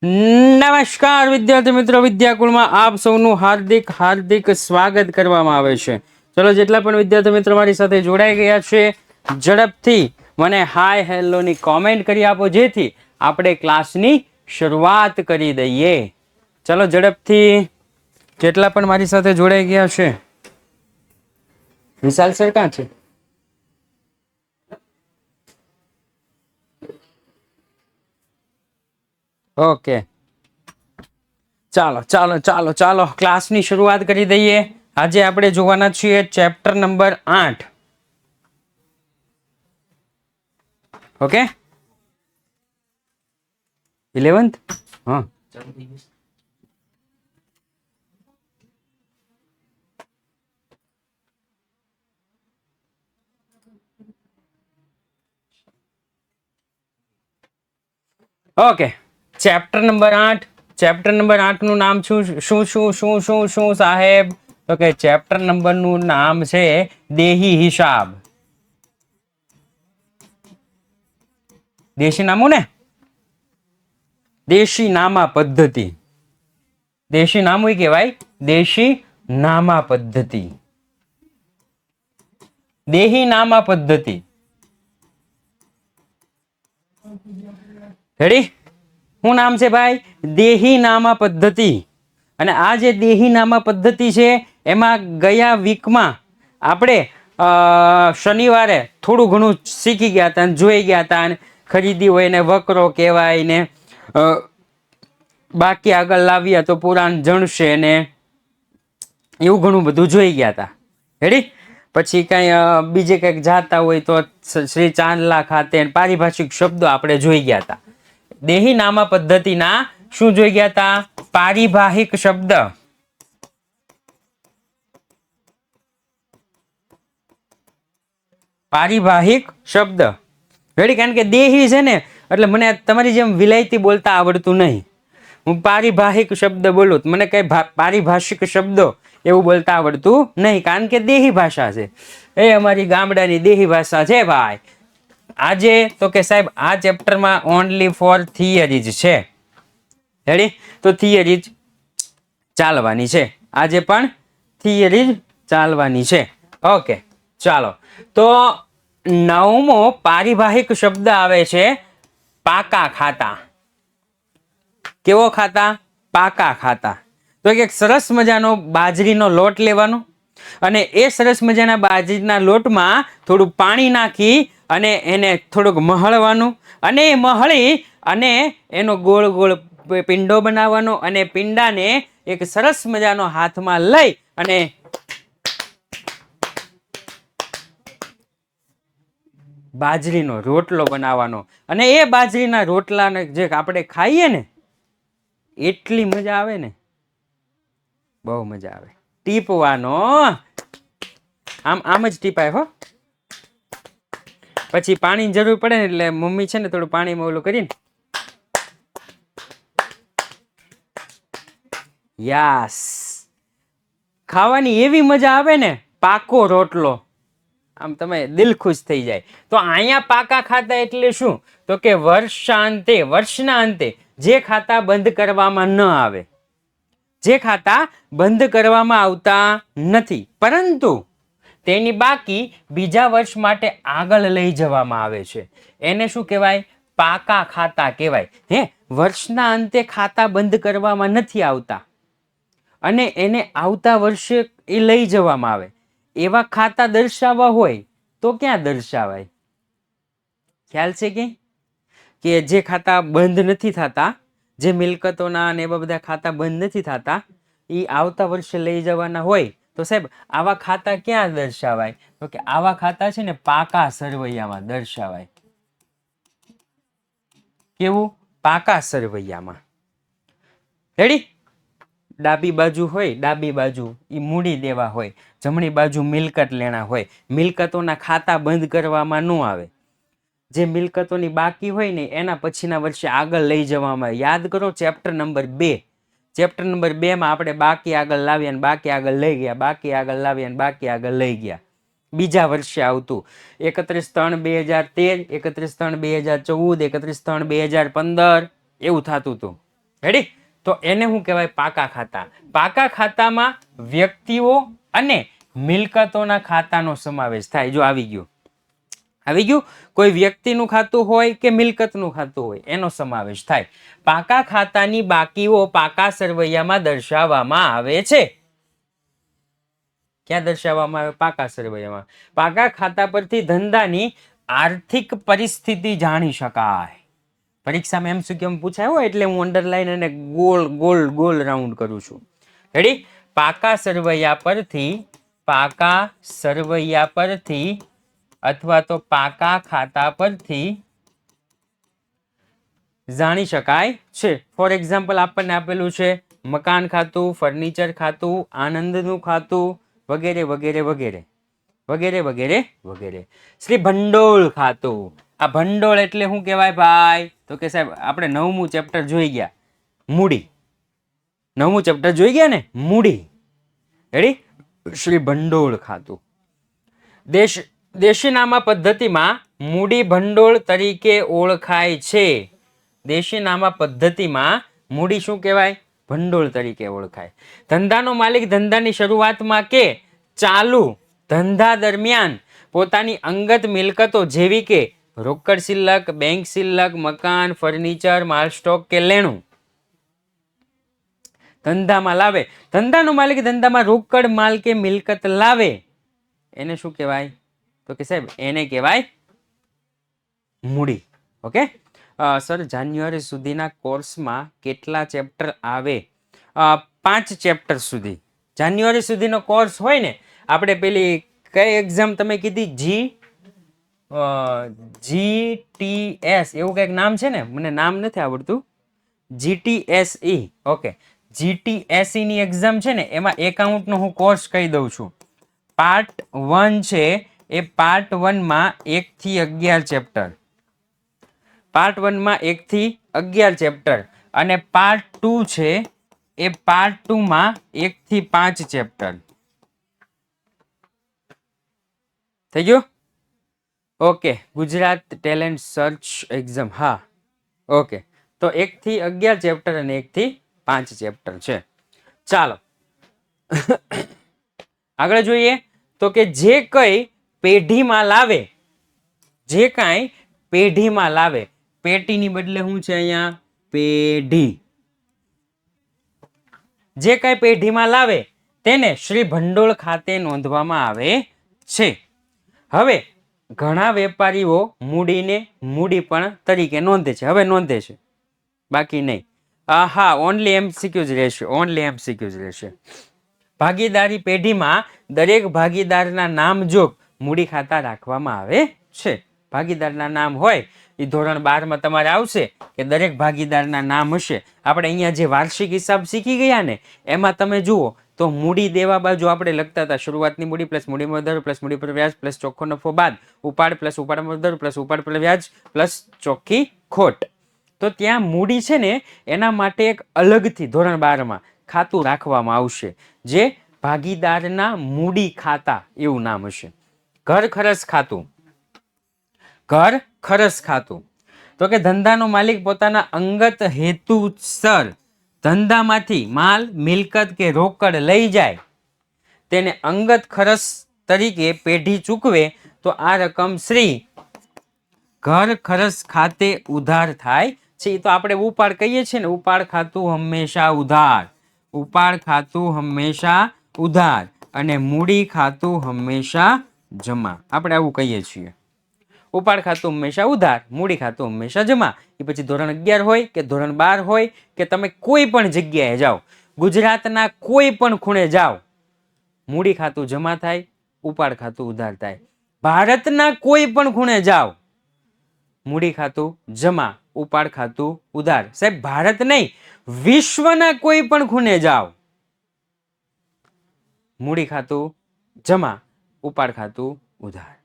નમસ્કાર વિદ્યાર્થી મિત્રો, વિદ્યાકુળમાં આપ સૌનું હાર્દિક હાર્દિક સ્વાગત કરવામાં આવે છે. ચલો, જેટલા પણ વિદ્યાર્થી મિત્રો મારી સાથે જોડાઈ ગયા છે, ઝડપથી મને હાય હેલો ની કોમેન્ટ કરી આપો, જેથી આપણે ક્લાસની શરૂઆત કરી દઈએ. ચલો ઝડપથી જેટલા પણ મારી સાથે જોડાઈ ગયા છે. વિશાલ સર ક્યાં છે? ઓકે, ચાલો ચાલો ચાલો ચાલો ક્લાસની શરૂઆત કરી દઈએ. આજે આપણે જોવાના છીએ ચેપ્ટર નંબર 8. Okay, 11th. હા, okay. Chapter number 8. Chapter number 8 નું નામ શું સાહેબ? તો કે ચેપ્ટર નંબર નું નામ છે દેહી હિસાબ. દેશી નામું ને, દેશી નામા પદ્ધતિ. દેશી નામું કહેવાય દેશી નામા પદ્ધતિ. દેહી નામા પદ્ધતિ. રેડી? શું નામ છે ભાઈ? દેહી નામા પદ્ધતિ. અને આ જે દેહી નામા પદ્ધતિ છે, એમાં ગયા વીકમાં આપણે શનિવારે થોડું ઘણું શીખી ગયા હતા, જોઈ ગયા હતા. ખરીદી હોય ને વકરો કહેવાય ને, બાકી આગળ લાવ્યા તો પુરાણ જણશે ને, એવું ઘણું બધું જોઈ ગયા હતા. રેડી? પછી કઈ બીજે કંઈક જાતા હોય તો શ્રી ચાંદલા ખાતે પારિભાષિક શબ્દો આપણે જોઈ ગયા હતા. દેહી નામા પદ્ધતિના શું જોઈ ગયા હતા? પારિભાષિક શબ્દ. પારિભાષિક શબ્દ. રેડી? કારણ કે દેહી છે ને, એટલે મને તમારી જેમ વિલાયતી બોલતા આવડતું નહીં. હું પારિભાષિક શબ્દ બોલું, મને કઈ પારિભાષિક શબ્દો એવું બોલતા આવડતું નહીં, કારણ કે દેહી ભાષા છે. એ અમારી ગામડાની દેહી ભાષા છે ભાઈ. આજે તો કે સાહેબ આ ચેપ્ટરમાં ઓનલી ફોર થિયરીઝ છે. રેડી? તો થિયરીઝ ચાલવાની છે. આજે પણ થિયરીઝ ચાલવાની છે. ઓકે, ચાલો. તો 9મો પારિભાષિક શબ્દ આવે છે પાકા ખાતા. કેવો ખાતા? પાકા ખાતા. તો એક સરસ મજાનો બાજરીનો લોટ લેવાનો, અને એ સરસ મજાના બાજરીના લોટમાં થોડું પાણી નાખી અને એને થોડુંક મહળવાનું, અને મહળી અને એનો ગોળ ગોળ પિંડો બનાવવાનો, અને પિંડાને એક સરસ મજાનો હાથમાં લઈ અને બાજરીનો રોટલો બનાવવાનો. અને એ બાજરીના રોટલાને જે આપણે ખાઈએ ને, એટલી મજા આવે ને, બહુ મજા આવે. ટીપવાનો, આમ જ ટીપાય હો. પછી પાણીની જરૂર પડે ને, એટલે મમ્મી છે ને થોડું પાણીમાં ઓલું કરીને, યસ, ખાવાની એવી મજા આવે ને. પાકો રોટલો, આમ તમે દિલ ખુશ થઈ જાય. તો અહીંયા પાકા ખાતા એટલે શું? તો કે વર્ષના અંતે જે ખાતા બંધ કરવામાં ન આવે, જે ખાતા બંધ કરવામાં આવતા નથી, પરંતુ તેની બાકી બીજા વર્ષ માટે આગળ લઈ જવામાં આવે છે, એને શું કહેવાય? પાકા ખાતા કહેવાય. વર્ષના અંતે ખાતા બંધ કરવામાં નથી આવતા અને એને આવતા વર્ષે એ લઈ જવામાં આવે, એવા ખાતા દર્શાવવા હોય તો ક્યાં દર્શાવાય? ખ્યાલ છે કે જે ખાતા બંધ નથી થતા, જે મિલકતોના અને એવા બધા ખાતા બંધ નથી થતા, એ આવતા વર્ષે લઈ જવાના હોય તો સાહેબ આવા ખાતા ક્યાં દર્શાવાય? તો કે આવા ખાતા છે ને પાકા સરવૈયામાં દર્શાવાય. કેવું? પાકા સરવૈયામાં. રેડી? ડાબી બાજુ હોય, ડાબી બાજુ એ મૂડી દેવા હોય, જમણી બાજુ મિલકત લેણા હોય. મિલકતોના ખાતા બંધ કરવામાં ન આવે. જે મિલકતોની બાકી હોય ને એના પછીના વર્ષે આગળ લઈ જવામાં આવે. યાદ કરો ચેપ્ટર નંબર 2. ચેપ્ટર નંબર 2 માં આપણે બાકી આગળ લાવ્યા ને બાકી આગળ લઈ ગયા, બાકી આગળ લાવ્યા ને બાકી આગળ લઈ ગયા. બીજા વર્ષે આવતું 31/3/2013, 31/3/2014, 31/3/2015 એવું થતું હતું. રેડી? તો એને શું કહેવાય? પાકા ખાતા. પાકા ખાતામાં વ્યક્તિઓ અને મિલકતોના ખાતાનો સમાવેશ થાય. જો આવી ગયું. કોઈ વ્યક્તિનું ખાતું હોય કે મિલકતનું ખાતું હોય એનો સમાવેશ થાય. પાકા ખાતાની બાકીઓ પાકા સરવૈયામાં દર્શાવવામાં આવે છે. ક્યાં દર્શાવવામાં આવે? પાકા સરવૈયામાં. પાકા ખાતા પરથી ધંધાની આર્થિક પરિસ્થિતિ જાણી શકાય. પરીક્ષામાં MCQ પૂછાય હોય એટલે હું અંડરલાઈન અને ગોલ રાઉન્ડ કરું છું. રેડી? પાકા સરવૈયા પરથી અથવા તો પાકા ખાતા પરથી જાણી શકાય છે. ફોર એક્ઝામ્પલ આપણને આપેલું છે મકાન ખાતું, ફર્નિચર ખાતું, આનંદનું ખાતું વગેરે વગેરે વગેરે વગેરે વગેરે વગેરે. શ્રી ભંડોળ ખાતું. આ ભંડોળ એટલે શું કહેવાય ભાઈ? તો કે સાહેબ આપણે 9મું ચેપ્ટર જોઈ ગયા, મૂડી. 9મું ચેપ્ટર જોઈ ગયા ને, મૂડી. રેડી? શ્રી ભંડોળ ખાતું. દેશીનામા પદ્ધતિમાં મૂડી ભંડોળ તરીકે ઓળખાય છે. દેશીનામા પદ્ધતિમાં મૂડી શું કહેવાય? ભંડોળ તરીકે ઓળખાય. ધંધાનો માલિક ધંધાની શરૂઆતમાં કે ચાલુ ધંધા દરમિયાન પોતાની અંગત મિલકતો જેવી કે રોકડ શિલ્લક, બેંક શિલ્લક, મકાન, ફર્નિચર, માલ સ્ટોક કે લેણું ધંધામાં લાવે. ધંધાનો માલિક ધંધામાં રોકડ માલ કે મિલકત લાવે એને શું કહેવાય? તો કે સાહેબ એને કહેવાય મૂડી. ઓકે સર, જાન્યુઆરી સુધીના કોર્સમાં કેટલા ચેપ્ટર આવે? 5 ચેપ્ટર સુધી. જાન્યુઆરી સુધીનો કોર્સ હોય ને, આપણે પેલી કઈ એક્ઝામ તમે કીધી? GTS એવું કંઈક નામ છે ને, મને નામ નથી આવડતું. GTSE. ઓકે, GTSE ની એક્ઝામ છે ને, એમાં એકાઉન્ટનો હું કોર્સ કહી દઉં છું. પાર્ટ 1 છે એ પાર્ટ 1 માં 1 થી 11 ચેપ્ટર. પાર્ટ 1 માં 1 થી 11 ચેપ્ટર અને પાર્ટ 2 છે એ પાર્ટ 2 માં 1 થી 5 ચેપ્ટર. થઈ ગયું? Okay, Gujarat talent search exam. હા, ઓકે. તો 1 થી 11 ચેપ્ટર અને 1 થી 5 ચેપ્ટર છે. ચાલો આગળ જોઈએ. તો કે જે કઈ પેઢીમાં લાવે, જે કાંઈ પેઢીમાં લાવે, પેટીની બદલે શું છે અહીંયા? પેઢી. જે કાંઈ પેઢીમાં લાવે તેને શ્રી ભંડોળ ખાતે નોંધવામાં આવે છે. હવે ઘણા વેપારીઓ મૂડીને મૂડી પણ તરીકે નોંધે છે. હવે નોંધે છે, બાકી નહીં. હા, ઓનલી MCQ જ રહેશે. ઓનલી MCQ જ રહેશે. ભાગીદારી પેઢીમાં દરેક ભાગીદારના નામ જોગ મૂડી ખાતા રાખવામાં આવે છે. ભાગીદારના નામ હોય એ ધોરણ 12 માં તમારે આવશે કે દરેક ભાગીદારના નામ હશે. આપણે અહીંયા જે વાર્ષિક હિસાબ શીખી ગયા ને, એમાં તમે જુઓ તો મૂડી દેવા બાજુ આપણે લખતા હતા શરૂઆતની મૂડી પ્લસ મૂડીમાં વધારો પ્લસ મૂડી પર વ્યાજ પ્લસ ચોખ્ખો નફો બાદ ઉપાડ પ્લસ ઉપાડમાં વધારો પ્લસ ઉપાડ પર વ્યાજ પ્લસ ચોખ્ખી ખોટ. તો ત્યાં મૂડી છે ને, એના માટે એક અલગથી ધોરણ 12 માં ખાતું રાખવામાં આવશે જે ભાગીદારના મૂડી ખાતા એવું નામ હશે. ઘર ખરચ ખાતું. ઘર ખરચ ખાતું તો કે ધંધાનો માલિક પોતાના અંગત હેતુસર ધંધામાંથી માલ, મિલકત કે રોકડ લઈ જાય તેને અંગત ખર્ચ તરીકે પેઢી ચૂકવે તો આ રકમ શ્રી ઘર ખરચ ખાતે ઉધાર થાય છે. તો આપણે ઉપાડ કહીએ છીએ ને, ઉપાડ ખાતું હંમેશા ઉધાર, ઉપાડ ખાતું હંમેશા ઉધાર અને મૂડી ખાતું હંમેશા જમા. આપણે આવું કહીએ છીએ. ઉપાડ ખાતું હંમેશા ઉધાર, મૂડી ખાતું હંમેશા જમા. એ પછી ધોરણ 11 હોય કે ધોરણ 12 હોય કે તમે કોઈ પણ જગ્યાએ જાઓ, ગુજરાતના કોઈ પણ ખૂણે જાઓ, મૂડી ખાતું જમા થાય, ઉપાડ ખાતું ઉધાર થાય. ભારતના કોઈ પણ ખૂણે જાઓ, મૂડી ખાતું જમા, ઉપાડ ખાતું ઉધાર. સાહેબ ભારત નહીં, વિશ્વના કોઈ પણ ખૂણે જાઓ, મૂડી ખાતું જમા, ઉપાડ ખાતું ઉધાર.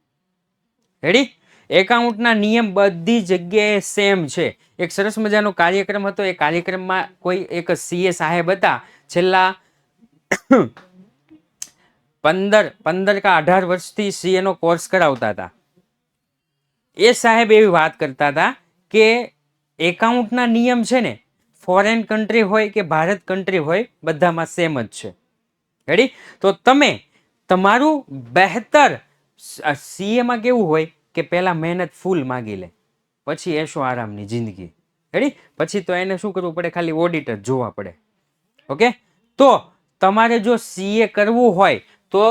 રેડી? એકાઉન્ટના નિયમ બધી જગ્યાએ સેમ છે. એક સરસ મજાનો કાર્યક્રમ હતો. એ કાર્યક્રમમાં કોઈ એક CA સાહેબ હતા, છેલ્લા 15 કે 18 વર્ષથી CA નો કોર્સ કરાવતા હતા. એ સાહેબ એવી વાત કરતા હતા કે એકાઉન્ટના નિયમ છે ને ફોરેન કન્ટ્રી હોય કે ભારત કન્ટ્રી હોય, બધામાં સેમ જ છે. રેડી? તો તમે તમારું બહેતર, સીએમાં કેવું હોય કે પહેલા મહેનત ફૂલ માગી લે, પછી એશો આરામની જિંદગી. રેડી? પછી તો એને શું કરવું પડે? ખાલી ઓડિટ જ જોવા પડે. ઓકે? તો તમારે જો સીએ કરવું હોય તો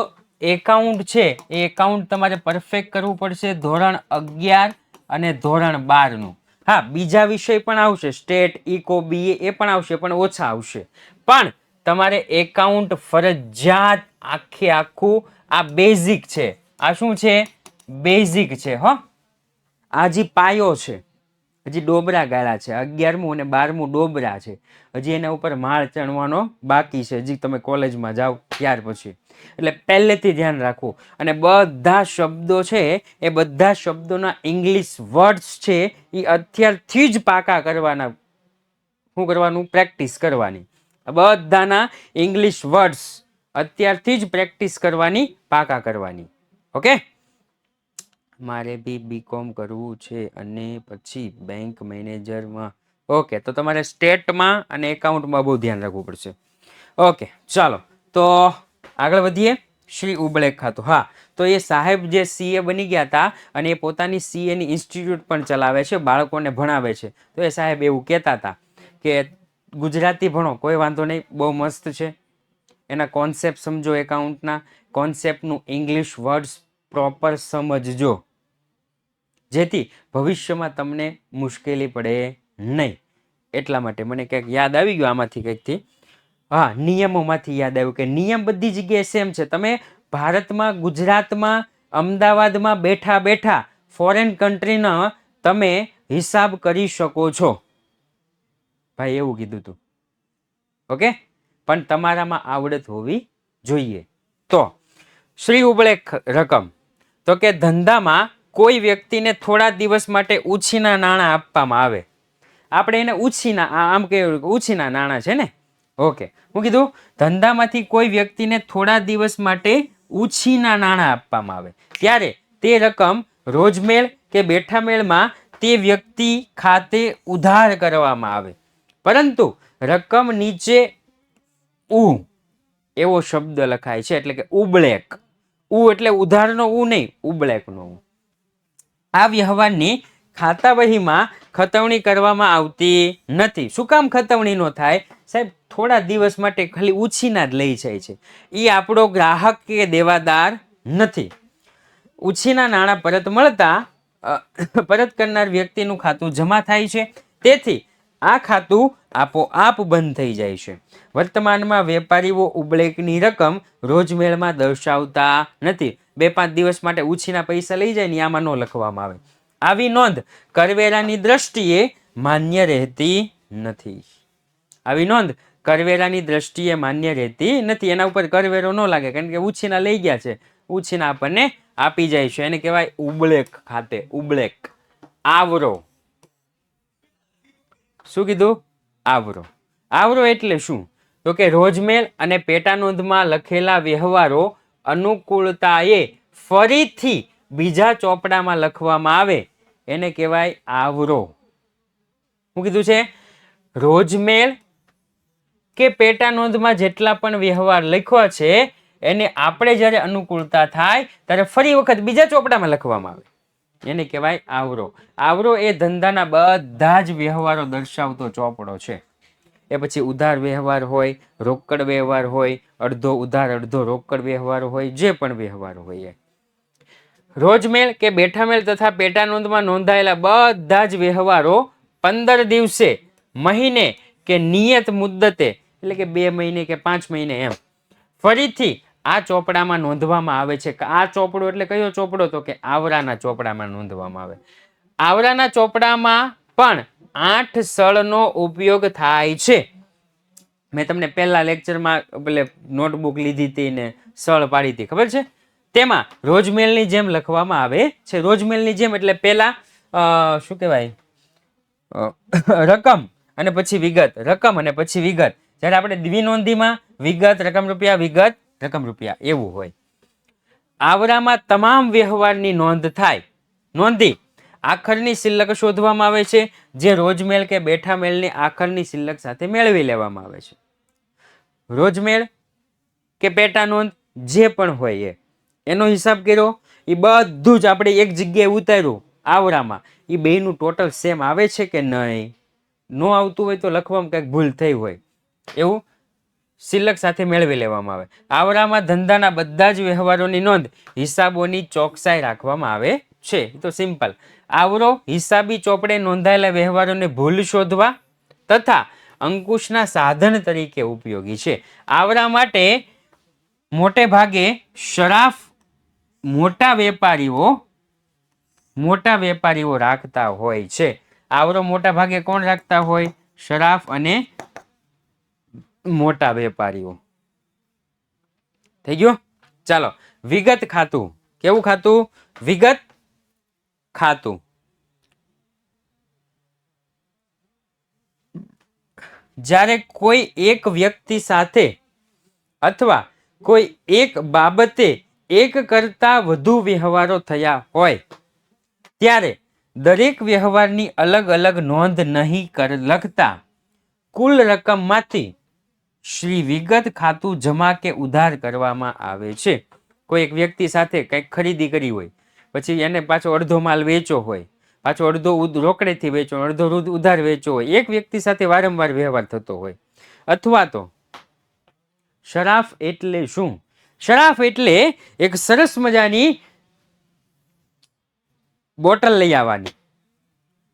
એકાઉન્ટ છે એ એકાઉન્ટ તમારે પરફેક્ટ કરવું પડશે ધોરણ 11 અને ધોરણ 12નું. હા, બીજા વિષય પણ આવશે, સ્ટેટ, ઇકો, બીએ એ પણ આવશે, પણ ઓછા આવશે. પણ તમારે એકાઉન્ટ ફરજિયાત આખે આખું, આ બેઝિક છે. આ શું છે? બેઝિક છે. હો, આ જે પાયો છે, હજી ડોબરા ગાળા છે. 11મું અને 12મું ડોબરા છે, હજી એના ઉપર માળ ચણવાનો બાકી છે, હજી તમે કોલેજમાં જાઓ ત્યાર પછી. એટલે પહેલેથી ધ્યાન રાખવું. અને બધા શબ્દો છે એ બધા શબ્દોના ઇંગ્લિશ વર્ડ્સ છે એ અત્યારથી જ પાકા કરવાના. શું કરવાનું? પ્રેક્ટિસ કરવાની. બધાના ઇંગ્લિશ વર્ડ્સ અત્યારથી જ પ્રેક્ટિસ કરવાની, પાકા કરવાની. ઓકે? મારે બી બીકોમ કરવું છે અને પછી બેંક મેનેજરમાં. ઓકે, તો તમારે સ્ટેટમાં અને એકાઉન્ટમાં બહુ ધ્યાન રાખવું પડશે. ઓકે, ચાલો તો આગળ વધીએ. શ્રી ઉબળેખ ખાતું. હા, તો એ સાહેબ જે સીએ બની ગયા હતા અને એ પોતાની સીએની ઇન્સ્ટિટ્યૂટ પણ ચલાવે છે, બાળકોને ભણાવે છે. તો એ સાહેબ એવું કહેતા હતા કે ગુજરાતી ભણો, કોઈ વાંધો નહીં, બહુ મસ્ત છે. એના કોન્સેપ્ટ સમજો, એકાઉન્ટના કોન્સેપ્ટનું ઇંગ્લિશ વર્ડ્સ પ્રોપર સમજજો, જેથી ભવિષ્યમાં તમને મુશ્કેલી પડે નહીં. એટલા માટે મને કંઈક યાદ આવી ગયું આમાંથી કંઈકથી. હા, નિયમોમાંથી યાદ આવ્યું કે નિયમ બધી જગ્યાએ સેમ છે. તમે ભારતમાં, ગુજરાતમાં, અમદાવાદમાં બેઠા બેઠા ફોરેન કન્ટ્રીના તમે હિસાબ કરી શકો છો. ભાઈ એવું કીધું હતું. ઓકે? પણ તમારામાં આવડત હોવી જોઈએ. તો શ્રી ઉબળેખ રકમ, તો કે ધંધામાં કોઈ વ્યક્તિને થોડા દિવસ માટે ઉછીના નાણાં આપવામાં આવે. આપણે એને ઉછીના, આમ કહેવાય ઉછીના નાણાં છે ને. ઓકે, હું કીધું? ધંધામાંથી કોઈ વ્યક્તિને થોડા દિવસ માટે ઉછીના નાણાં આપવામાં આવે, ત્યારે તે રકમ રોજમેળ કે બેઠામેળમાં તે વ્યક્તિ ખાતે ઉધાર કરવામાં આવે. પરંતુ રકમ નીચે ઉ એવો શબ્દ લખાય છે, એટલે કે ઉબળેક. ઉ એટલે ઉધારનો ઉ નહીં, ઉબળેકનો ઉ. આ વ્યવહારની ખાતા વહીમાં ખતવણી કરવામાં આવતી નથી. શું કામ ખતવણી નો થાય? સાહેબ, થોડા દિવસ માટે ખાલી ઉછીના જ લઈ જાય છે. એ આપણો ગ્રાહક કે દેવાદાર નથી. ઉછીના નાણાં પરત મળતા પરત કરનાર વ્યક્તિનું ખાતું જમા થાય છે. તેથી આ ખાતું આપોઆપ બંધ થઈ જાય છે. વર્તમાનમાં વેપારીઓ ઉબળેકની રકમ રોજમેળમાં દર્શાવતા નથી. 2-5 દિવસ માટે ઉછીના પૈસા લઈ જાય ને આમાં ન લખવામાં આવે. આવી નોંધ કરવેરાની દ્રષ્ટિએ માન્ય રહેતી નથી. આવી નોંધ કરવેરાની દ્રષ્ટિએ માન્ય રહેતી નથી. એના ઉપર કરવેરો ન લાગે, કારણ કે ઉછીના લઈ ગયા છે, ઉછીના આપણને આપી જાય છે. એને કહેવાય ઉબળેક ખાતે. ઉબળેક. આવરો. શું કીધું? આવરો. આવરો એટલે શું? તો કે રોજમેળ અને પેટા નોંધમાં લખેલા વ્યવહારો અનુકૂળતાએ ફરીથી બીજા ચોપડામાં લખવામાં આવે, એને કહેવાય આવરો. શું કીધું છે? રોજમેળ કે પેટા નોંધમાં જેટલા પણ વ્યવહાર લખ્યા છે એને આપણે જ્યારે અનુકૂળતા થાય ત્યારે ફરી વખત બીજા ચોપડામાં લખવામાં આવે, એને કહેવાય આવરો. આવરો એ ધંધાના બધા જ વ્યવહારો દર્શાવતો ચોપડો છે. એ પછી ઉધાર વ્યવહાર હોય, રોકડ વ્યવહાર હોય, અડધો ઉધાર અડધો રોકડ વ્યવહાર હોય, જે પણ વ્યવહાર હોય એ. રોજમેળ કે બેઠામેળ તથા પેટા નોંધમાં નોંધાયેલા બધા જ વ્યવહારો 15 દિવસે, મહિને કે નિયત મુદ્દતે, એટલે કે 2 મહિને કે 5 મહિને એમ ફરીથી આ ચોપડામાં નોંધવામાં આવે છે. આ ચોપડો એટલે કયો ચોપડો? તો કે આવરાના ચોપડામાં નોંધવામાં આવે. આવરાના ચોપડામાં પણ 8 સળનો ઉપયોગ થાય છે. મેં તમને પહેલા લેક્ચરમાં નોટબુક લીધી હતી ને સળ પાડી હતી, ખબર છે? તેમાં રોજમેળની જેમ લખવામાં આવે છે. રોજમેળની જેમ એટલે પહેલા શું કહેવાય, રકમ અને પછી વિગત, રકમ અને પછી વિગત. જ્યારે આપણે દ્વિનોંધીમાં વિગત રકમ રૂપિયા, વિગત રકમ રૂપિયા એવું હોય. આવરામાં તમામ વ્યવહારની નોંધ થાય. નોંધી આખરની શિલ્લક શોધવામાં આવે છે, જે રોજમેળ કે બેઠા મેળની આખરની શિલ્લક સાથે મેળવી લેવામાં આવે છે. રોજમેળ કે પેટા નોંધ જે પણ હોય એનો હિસાબ કર્યો, એ બધું જ આપણે એક જગ્યાએ ઉતાર્યું આવરામાં, એ બેનું ટોટલ સેમ આવે છે કે નહીં. ન આવતું હોય તો લખવામાં કંઈક ભૂલ થઈ હોય એવું શિલ્લક સાથે મેળવી લેવામાં આવે. આવરામાં ધંધાના બધા જ વ્યવહારોની નોંધ હિસાબોની ચોકસાઈ રાખવામાં આવે છે. તો સિમ્પલ. આવરો હિસાબી ચોપડે નોંધાયેલા વ્યવહારોને ભૂલ શોધવા તથા અંકુશના સાધન તરીકે ઉપયોગી છે. આવરા માટે મોટે ભાગે શરાફ મોટા વેપારીઓ રાખતા હોય છે. આવરો મોટા ભાગે કોણ રાખતા હોય? શરાફ અને મોટા વેપારીઓ. થઈ ગયો. ચાલો, વિગત ખાતું. કેવું ખાતું? વિગત ખાતું. જ્યારે કોઈ એક વ્યક્તિ સાથે અથવા કોઈ એક બાબતે એક કરતા વધુ વ્યવહારો થયા હોય ત્યારે દરેક વ્યવહારની અલગ અલગ નોંધ નહીં લખતા કુલ રકમમાંથી શ્રી વિગત ખાતું જમા કે ઉધાર કરવામાં આવે છે. કોઈ એક વ્યક્તિ સાથે કંઈક ખરીદી કરી હોય, પછી એને પાછો અડધો માલ વેચો હોય, પાછો અડધો રોકડેથી વેચો, અડધો ઉધાર વેચો હોય, એક વ્યક્તિ સાથે વારંવાર વ્યવહાર થતો હોય. અથવા તો શરાફ એટલે શું? શરાફ એટલે એક સરસ મજાની બોટલ લઈ આવવાની.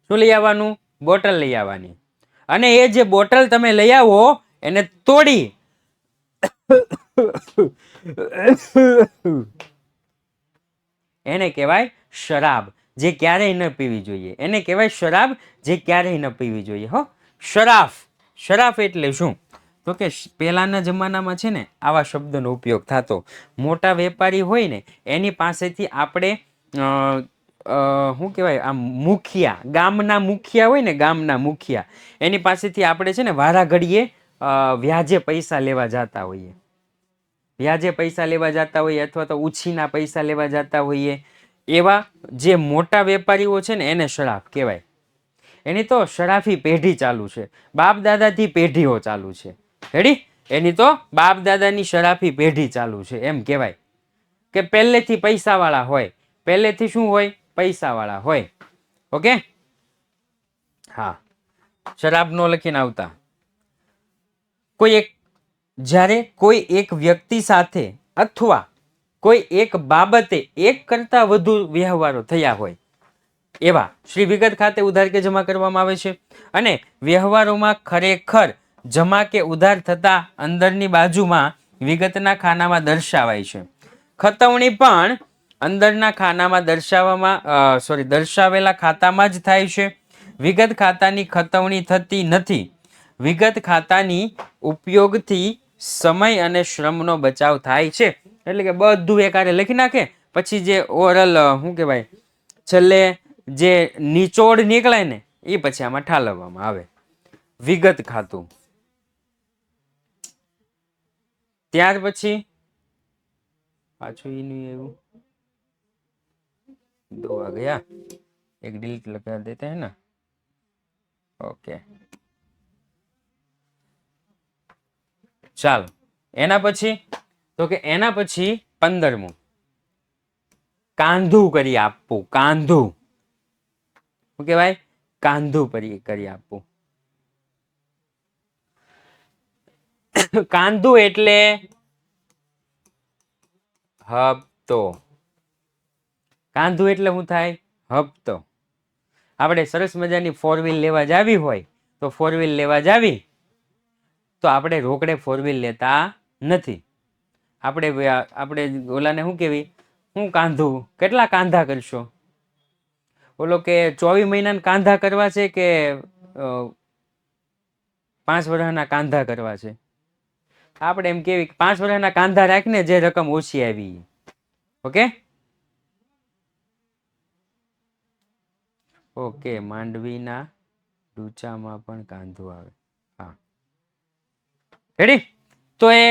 શું લઈ આવવાનું? બોટલ લઈ આવવાની. અને એ જે બોટલ તમે લઈ આવો એને તોડી એને કહેવાય શરાબ, જે ક્યારેય ન પીવી જોઈએ. એને કહેવાય શરાબ, જે ક્યારેય ન પીવી જોઈએ. હો, શરાફ. શરાફ એટલે શું? તો કે પહેલાના જમાનામાં છે ને આવા શબ્દનો ઉપયોગ થતો. મોટા વેપારી હોય ને એની પાસેથી આપણે શું કહેવાય, આમ મુખિયા, ગામના મુખિયા હોય ને, ગામના મુખિયા, એની પાસેથી આપણે છે ને વારા ઘડીએ વ્યાજે પૈસા લેવા જતા હોઈએ. વ્યાજે પૈસા લેવા જતા હોઈએ અથવા તો ઉછીના પૈસા લેવા જતા હોઈએ. એવા જે મોટા વેપારીઓ છે ને એને શરાફ કહેવાય. એની તો શરાફી પેઢી ચાલુ છે, બાપ દાદાથી પેઢીઓ ચાલુ છે. રેડી? એની તો બાપ દાદાની શરાફી પેઢી ચાલુ છે એમ કહેવાય. કે પહેલેથી પૈસાવાળા હોય, પહેલેથી શું હોય? પૈસાવાળા હોય. ઓકે, હા, શરાબ નો લખીને આવતા. જ્યારે કોઈ એક વ્યક્તિ સાથે અથવા કોઈ એક બાબતે એક કરતા વધુ વ્યવહારો થયા હોય એવા શ્રી વિગત ખાતે ઉધાર કે જમા કરવામાં આવે છે. અને વ્યવહારોમાં ખરેખર જમા કે ઉધાર થતા અંદરની બાજુમાં વિગતના ખાનામાં દર્શાવાય છે. ખતવણી પણ અંદરના ખાનામાં દર્શાવેલા ખાતામાં જ થાય છે. વિગત ખાતાની ખતવણી થતી નથી. વિગત ખાતાની ઉપયોગથી સમય અને શ્રમનો બચાવ થાય છે. એટલે કે બધું એકારે લખી નાખે, પછી જે ઓરલ શું કહેવાય, છેલ્લે જે નિચોડ નીકળે ને એ પછી આમાં ઠાલવવામાં આવે. વિગત ખાતું. ત્યાર પછી પાછું એનું એવું दो आ गया, एक डिलीट लगा देते हैं ना. ओके, ચાલો. એના પછી તો કે એના પછી 15મું કાંધું કરી આપવું. કાંધું શું કહેવાય? કાંધું કરી આપવું. કાંધું એટલે હપ્તો. કાંધું એટલે શું થાય? હપ્તો. આપણે સરસ મજાની 4 વ્હીલ લેવા જાવી હોય તો 4 વ્હીલ લેવા જાવી તો આપણે રોકડે 4 વ્હીલ લેતા નથી. આપણે ઓલાને શું કહેવી? હું કાંધું, કેટલા કાંધા કરશો? બોલો કે 24 મહિનાના કાંધા કરવા છે કે 5 વર્ષના કાંધા કરવા છે? આપણે એમ કેવી 5 વર્ષના કાંધા રાખીને જે રકમ ઓછી આવી. ઓકે ઓકે, માંડવીના ડૂચામાં પણ કાંધું આવે. હા, રેડી? તો એ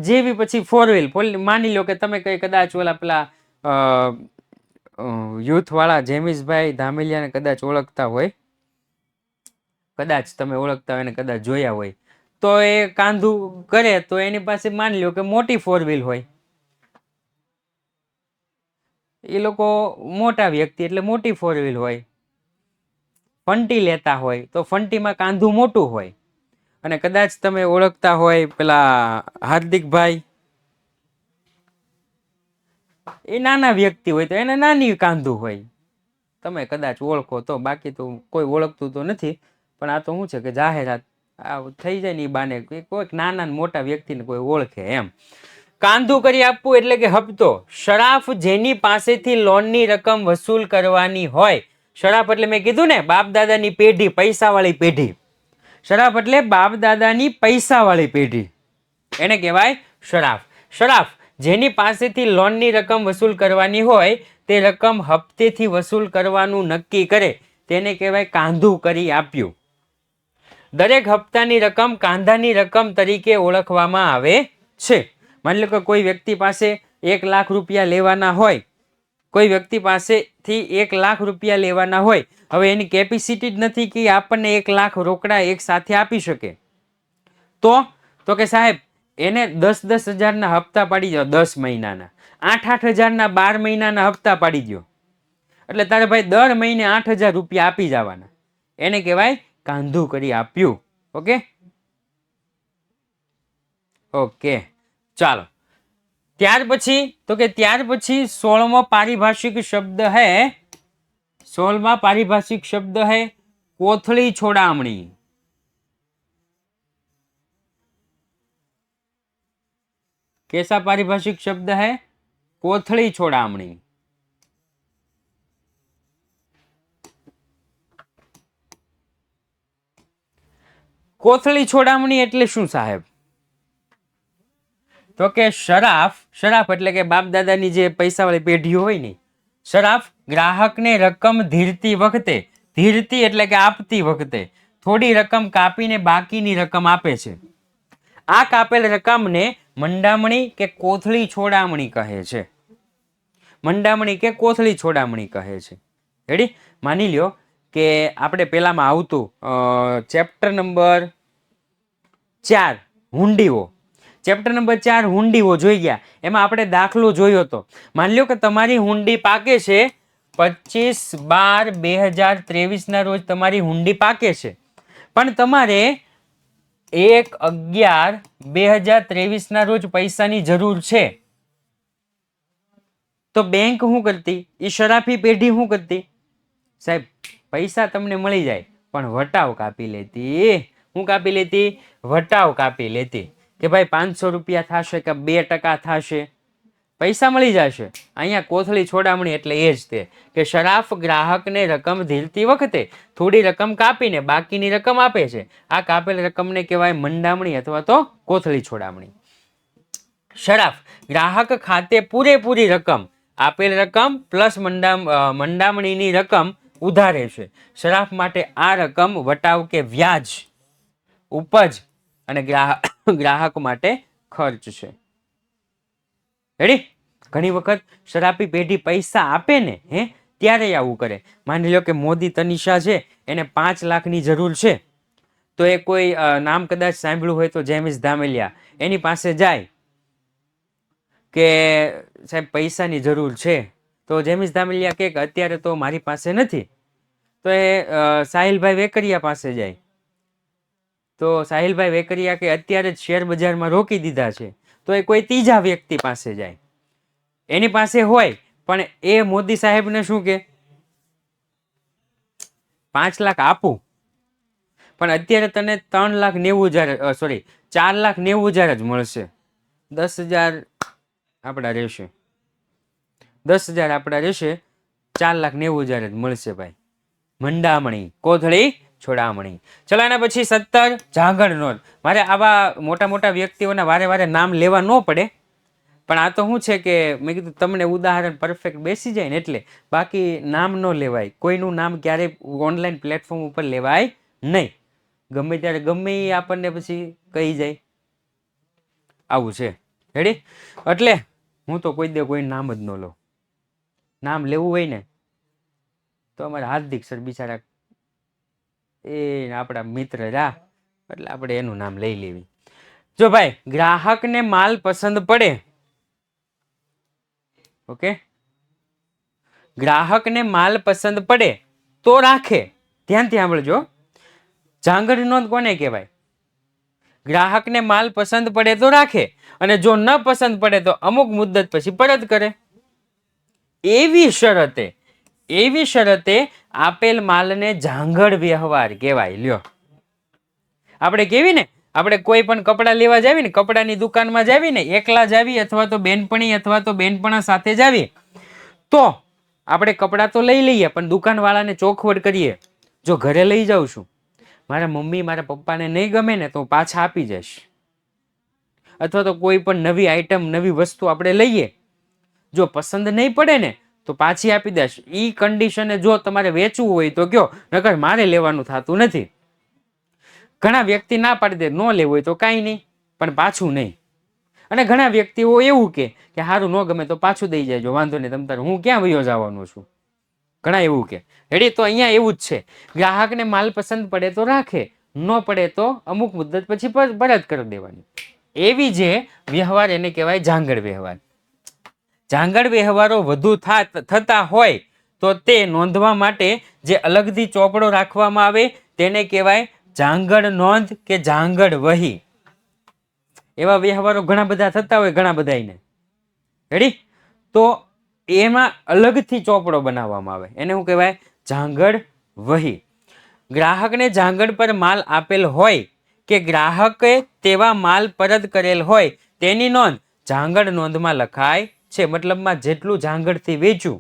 જેવી પછી 4 વ્હીલ માની લો કે તમે કઈ કદાચ ઓલા પેલા યુથ વાળા જેમિસભાઈ ધામેલિયાને કદાચ ઓળખતા હોય, કદાચ તમે ઓળખતા હોય ને કદાચ જોયા હોય, તો એ કાંધું કરે તો એની પાસે માની લો કે મોટી 4 વ્હીલ હોય. એ લોકો મોટા વ્યક્તિ એટલે મોટી 4 વ્હીલ હોય. ફંટી લેતા હોય તો ફંટીમાં કાંધું મોટું હોય. અને કદાચ તમે ઓળખતા હોય પેલા હાર્દિકભાઈ, એ નાના વ્યક્તિ હોય તો એને નાની કાંધું હોય. તમે કદાચ ઓળખો તો, બાકી તો કોઈ ઓળખતું તો નથી. પણ આ તો શું છે કે જાહેરાત થઈ જાય ને એ બાને કોઈક નાના મોટા વ્યક્તિને કોઈ ઓળખે એમ. કાંધું કરી આપવું એટલે કે હપ્તો. શરાફ જેની પાસેથી લોનની રકમ વસૂલ કરવાની હોય. શરાફ એટલે મેં કીધું ને બાપ દાદાની પેઢી, પૈસાવાળી પેઢી. શરાફ એટલે બાપ દાદાની પૈસાવાળી પેઢી, એને કહેવાય શરાફ. શરાફ જેની પાસેથી લોનની રકમ વસૂલ કરવાની હોય તે રકમ હપ્તેથી વસૂલ કરવાનું નક્કી કરે તેને કહેવાય કાંધું કરી આપ્યું. દરેક હપ્તાની રકમ કાંધાની રકમ તરીકે ઓળખવામાં આવે છે. માની લો કે કોઈ વ્યક્તિ પાસે 1 લાખ રૂપિયા લેવાના હોય, કોઈ વ્યક્તિ પાસેથી 1 લાખ રૂપિયા લેવાના હોય. હવે એની કેપેસિટી જ નથી કે આપણને 1 લાખ રોકડા એક સાથે આપી શકે. તો કે સાહેબ એને 10-10 હજારના હપ્તા પાડી દો, 10 મહિનાના 8-8 હજારના 12 મહિનાના હપ્તા પાડી દો. એટલે તારે ભાઈ દર મહિને 8,000 રૂપિયા આપી જવાના. એને કહેવાય કાંધું કરી આપ્યું. ઓકે ઓકે ચાલો. ત્યાર પછી તો કે ત્યાર પછી 16મો પારિભાષિક શબ્દ હે, 16મા પારિભાષિક શબ્દ હે કોથળી છોડામણી. कैसा पारिभाषिक शब्द है? कोथળી છોડામણી. કોથળી છોડામણી એટલે શું સાહેબ? તો કે શરાફ, શરાફ એટલે કે બાપ દાદાની જે પૈસાવાળી પેઢીઓ હોય ને, શરાફ ગ્રાહકને રકમ ધીરતી વખતે, ધીરતી એટલે કે આપતી વખતે થોડી રકમ કાપીને બાકીની રકમ આપે છે. આ કાપેલ રકમને મંડામણી કે કોથળી છોડામણી કહે છે. મંડામણી કે કોથળી છોડામણી કહે છે. રેડી? માની લ્યો કે આપણે પેલામાં આવતું ચેપ્ટર નંબર 4 હુંડીઓ, ચેપ્ટર નંબર 4 હુંડીઓ જોઈ ગયા. એમાં આપણે દાખલો જોયો હતો. માની લો કે તમારી હુંડી પાકે છે 25/12/2023 ના રોજ તમારી હુંડી પાકે છે, પણ તમારે 1/11/2023 ના રોજ પૈસાની જરૂર છે. તો બેંક શું કરતી? એ શરાફી પેઢી શું કરતી? સાહેબ પૈસા તમને મળી જાય પણ વટાવ કાપી લેતી. શું કાપી લેતી? વટાવ કાપી લેતી. કે ભાઈ 500 રૂપિયા થશે કે 2% થશે, પૈસા મળી જશે. અહીંયા કોથળી છોડામણી એટલે એ જ તે કે શરાફ ગ્રાહકને રકમ ધીરતી વખતે થોડી રકમ કાપીને બાકીની રકમ આપે છે. આ કાપેલ રકમને કહેવાય મંડામણી અથવા તો કોથળી છોડામણી. શરાફ ગ્રાહક ખાતે પૂરેપૂરી રકમ, આપેલ રકમ પ્લસ મંડામણીની રકમ ઉધારે છે. શરાફ માટે આ રકમ વટાવ કે વ્યાજ, ઉપજ અને ગ્રાહક માટે ખર્ચ છે. રેડી? ઘણી વખત શરાફી પેઢી પૈસા આપે ને ત્યારે આવું કરે. માની લો કે મોદી તનિષા છે, એને 5 લાખની જરૂર છે. તો એ કોઈ નામ કદાચ સાંભળ્યું હોય તો જેમિસ ધામેલિયા, એની પાસે જાય કે સાહેબ પૈસાની જરૂર છે. તો જેમિસ ધામેલિયા કહે કે અત્યારે તો મારી પાસે નથી. તો એ સાહિલભાઈ વેકરિયા પાસે જાય. તો સાહિલભાઈ વેકરિયા કે અત્યારે જ શેર બજારમાં રોકી દીધા છે. તો એ કોઈ ત્રીજા વ્યક્તિ પાસે જાય, એની પાસે હોય પણ એ મોદી સાહેબને શું કે 5 લાખ આપું પણ અત્યારે તને 3,90,000 4,90,000 જ મળશે. 10,000 આપણા રહેશે, 10,000 આપણા રહેશે, 4,90,000 જ મળશે ભાઈ. મંડામણી, કોથળી છોડામણી. ચલો એના પછી 17 જાગણ નોંધ. મારે આવા મોટા મોટા વ્યક્તિઓના વારે વારે નામ લેવા ન પડે, પણ આ તો શું છે કે મેં કીધું તમને ઉદાહરણ પરફેક્ટ બેસી જાય ને એટલે. બાકી નામ ન લેવાય, કોઈનું નામ ક્યારેય ઓનલાઈન પ્લેટફોર્મ ઉપર લેવાય નહીં. ગમે ત્યારે ગમે એ આપણને પછી કહી જાય. આવું છે. રેડી? એટલે હું તો કોઈ દે કોઈ નામ જ ન લઉં. નામ લેવું હોય ને તો અમારા હાર્દિક સર બિચારા એ આપણા મિત્ર રા, એટલે આપણે એનું નામ લઈ લેવી. જો ભાઈ ગ્રાહકને માલ પસંદ પડે, ઓકે, ગ્રાહકને માલ પસંદ પડે તો રાખે. ધ્યાનથી સાંભળજો, જાંગડ નોંધ કોને કહેવાય? ગ્રાહકને માલ પસંદ પડે તો રાખે, અને જો ન પસંદ પડે તો અમુક મુદ્દત પછી પરત કરે. એવી શરતે આપેલ માલને જાંગડ વ્યવહાર કહેવાય. લ્યો, આપણે કેવી ને, આપણે કોઈ પણ કપડાં લેવા જાવી ને, કપડાની દુકાનમાં જાવી ને, એકલા જાવી અથવા તો બેનપણી અથવા તો બેનપણા સાથે જાવી, તો આપણે કપડાં તો લઈ લઈએ, પણ દુકાનવાળાને ચોખવટ કરીએ, જો ઘરે લઈ જાઉં છું, મારા મમ્મી મારા પપ્પાને નહીં ગમે ને તો પાછા આપી જઈશ. અથવા તો કોઈ પણ નવી આઈટમ નવી વસ્તુ આપણે લઈએ, જો પસંદ નહીં પડે ને તો પાછી આપી દેશ. એ કન્ડિશને જો તમારે વેચવું હોય તો કયો, નકર મારે લેવાનું થતું નથી. ઘણા વ્યક્તિ ના પાડી દે, ન લેવું હોય તો કાંઈ નહીં, પણ પાછું નહીં. અને ઘણા વ્યક્તિઓ એવું કે સારું ન ગમે તો પાછું દઈ જાય, વાંધો નહીં, તમ તારે હું ક્યાં વયો જવાનું છું. ઘણા એવું કે રેડી. તો અહીંયા એવું જ છે, ગ્રાહકને માલ પસંદ પડે તો રાખે, ન પડે તો અમુક મુદ્દત પછી પરત કરી દેવાની. એવી જે વ્યવહાર એને કહેવાય જાંગડ વ્યવહાર. જાંગડ વ્યવહારો વધુ થતા હોય તો તે નોંધવા માટે જે અલગથી ચોપડો રાખવામાં આવે તેને કહેવાય જાંગડ નોંધ કે જાંગડ વહી. એવા વ્યવહારો ઘણા બધા થતા હોય, ઘણા બધાને રેડી. તો એમાં અલગથી ચોપડો બનાવવામાં આવે, એને શું કહેવાય? જાંગડ વહી. ગ્રાહકને જાંગડ પર માલ આપેલ હોય કે ગ્રાહકે તેવા માલ પરત કરેલ હોય તેની નોંધ જાંગડ નોંધમાં લખાય છે. મતલબમાં જેટલું જાંગડથી વેચ્યું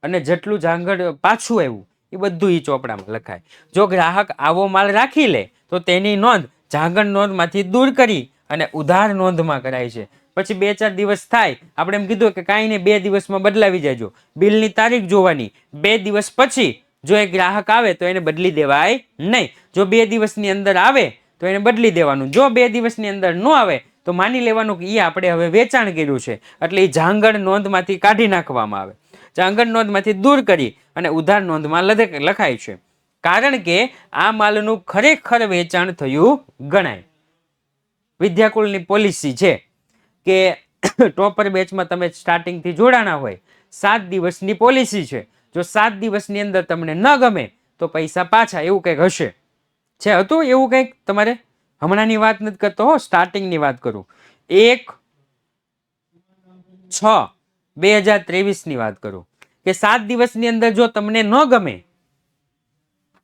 અને જેટલું જાંગડ પાછું આવ્યું એ બધું એ ચોપડામાં લખાય. જો ગ્રાહક આવો માલ રાખી લે તો તેની નોંધ જાંગડ નોંધમાંથી દૂર કરી અને ઉધાર નોંધમાં કરાય છે. પછી 2-4 દિવસ થાય, આપણે એમ કીધું કે કાંઈ નહીં 2 દિવસમાં બદલાવી જાજો, બિલની તારીખ જોવાની, 2 દિવસ પછી જો એ ગ્રાહક આવે તો એને બદલી દેવાય નહીં. જો 2 દિવસની અંદર આવે તો એને બદલી દેવાનું. જો 2 દિવસની અંદર ન આવે તો માની લેવાનું કે એ આપણે હવે વેચાણ કર્યું છે, એટલે એ જાંગડ નોંધમાંથી કાઢી નાખવામાં આવે, જાંગડ નોંધમાંથી દૂર કરી અને ઉધાર નોંધમાં લખાય છે. કારણ કે આ માલનું ખરેખર વેચાણ થયું ગણાય. વિદ્યાકુળની પોલિસી છે કે ટોપર બેચમાં તમે સ્ટાર્ટિંગથી જોડાણા હોય, 7 દિવસની પોલિસી છે. જો 7 દિવસની અંદર તમને ન ગમે તો પૈસા પાછા, એવું કંઈક હશે. છે હતું એવું કંઈક? તમારે હમણાંની વાત નથી કરતો હો, સ્ટાર્ટિંગની વાત કરું. 1/6/2023 વાત કરું કે 7 દિવસની અંદર જો તમને ન ગમે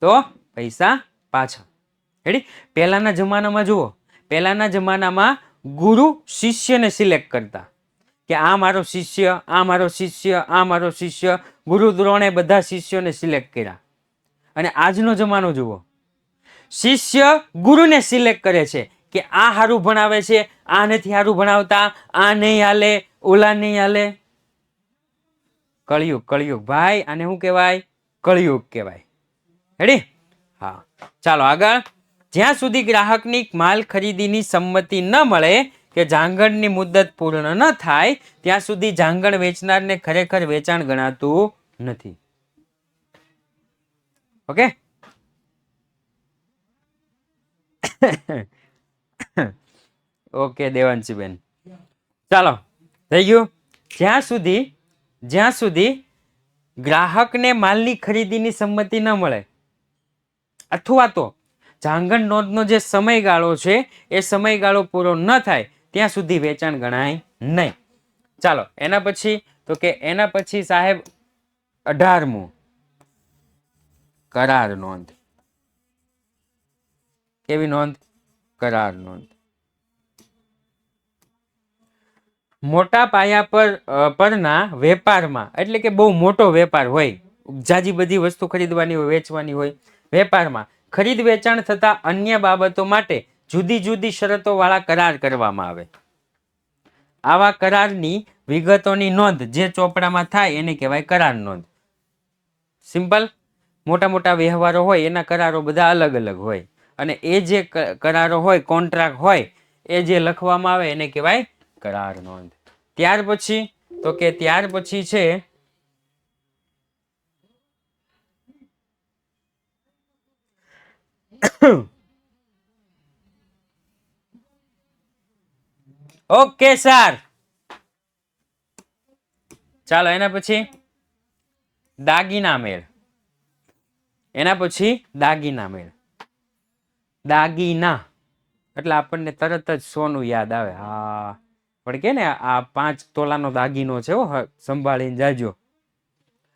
તો પૈસા પાછા. રેડી? પહેલાના જમાનામાં જુઓ, પહેલાના જમાનામાં ગુરુ શિષ્યને સિલેક્ટ કરતા કે આ મારો શિષ્ય, આ મારો શિષ્ય, આ મારો શિષ્ય. ગુરુ દ્રોણે બધા શિષ્યોને સિલેક્ટ કર્યા. અને આજનો જમાનો જુઓ, શિષ્ય ગુરુને સિલેક્ટ કરે છે કે આ સારું ભણાવે છે, આ નથી સારું ભણાવતા, આ નહીં હાલે, ઓલા નહીં હાલે. કળિયુગ, કળિયુગ ભાઈ, આને શું કહેવાય? કળિયુગ કહેવાય. રેડી? હા, ચાલો આગળ. જ્યાં સુધી ગ્રાહકની માલ ખરીદીની સંમતિ ન મળે કે જાંગડની મુદ્દત પૂર્ણ ન થાય ત્યાં સુધી જાંગડ વેચનારને ખરેખર વેચાણ ગણાતું નથી. ઓકે? ઓકે દેવાંશીબેન, ચાલો થઈ ગયું. જ્યાં સુધી ગ્રાહકને માલની ખરીદીની સંમતિ ન મળે અથવા તો જાંગડ નોંધનો જે સમયગાળો છે એ સમયગાળો પૂરો ન થાય ત્યાં સુધી વેચાણ ગણાય નહીં. ચાલો એના પછી તો કે એના પછી સાહેબ 18મું કરાર નોંધ. કેવી નોંધ? કરાર નોંધ. મોટા પાયા પરના વેપારમાં, એટલે કે બહુ મોટો વેપાર હોય, જાજી બધી વસ્તુ ખરીદવાની હોય, વેચવાની હોય, વેપારમાં ખરીદ વેચાણ થતા અન્ય બાબતો માટે જુદી જુદી શરતો વાળા કરાર કરવામાં આવે. આવા કરારની વિગતોની નોંધ જે ચોપડામાં થાય એને કહેવાય કરાર નોંધ. સિમ્પલ. મોટા મોટા વ્યવહારો હોય એના કરારો બધા અલગ અલગ હોય, અને એ જે કરારો હોય, કોન્ટ્રાક્ટ હોય, એ જે લખવામાં આવે એને કહેવાય કરાર નોંધ. ત્યાર પછી તો કે ત્યાર પછી છે ઓકે સર, ચાલો એના પછી દાગીના મેળ. એના પછી દાગીના મેળ. દાગીના એટલે આપણને તરત જ સોનું યાદ આવે. હા, પણ કે ને આ 5 તોલાનો દાગીનો છે, સંભાળીને જાજો.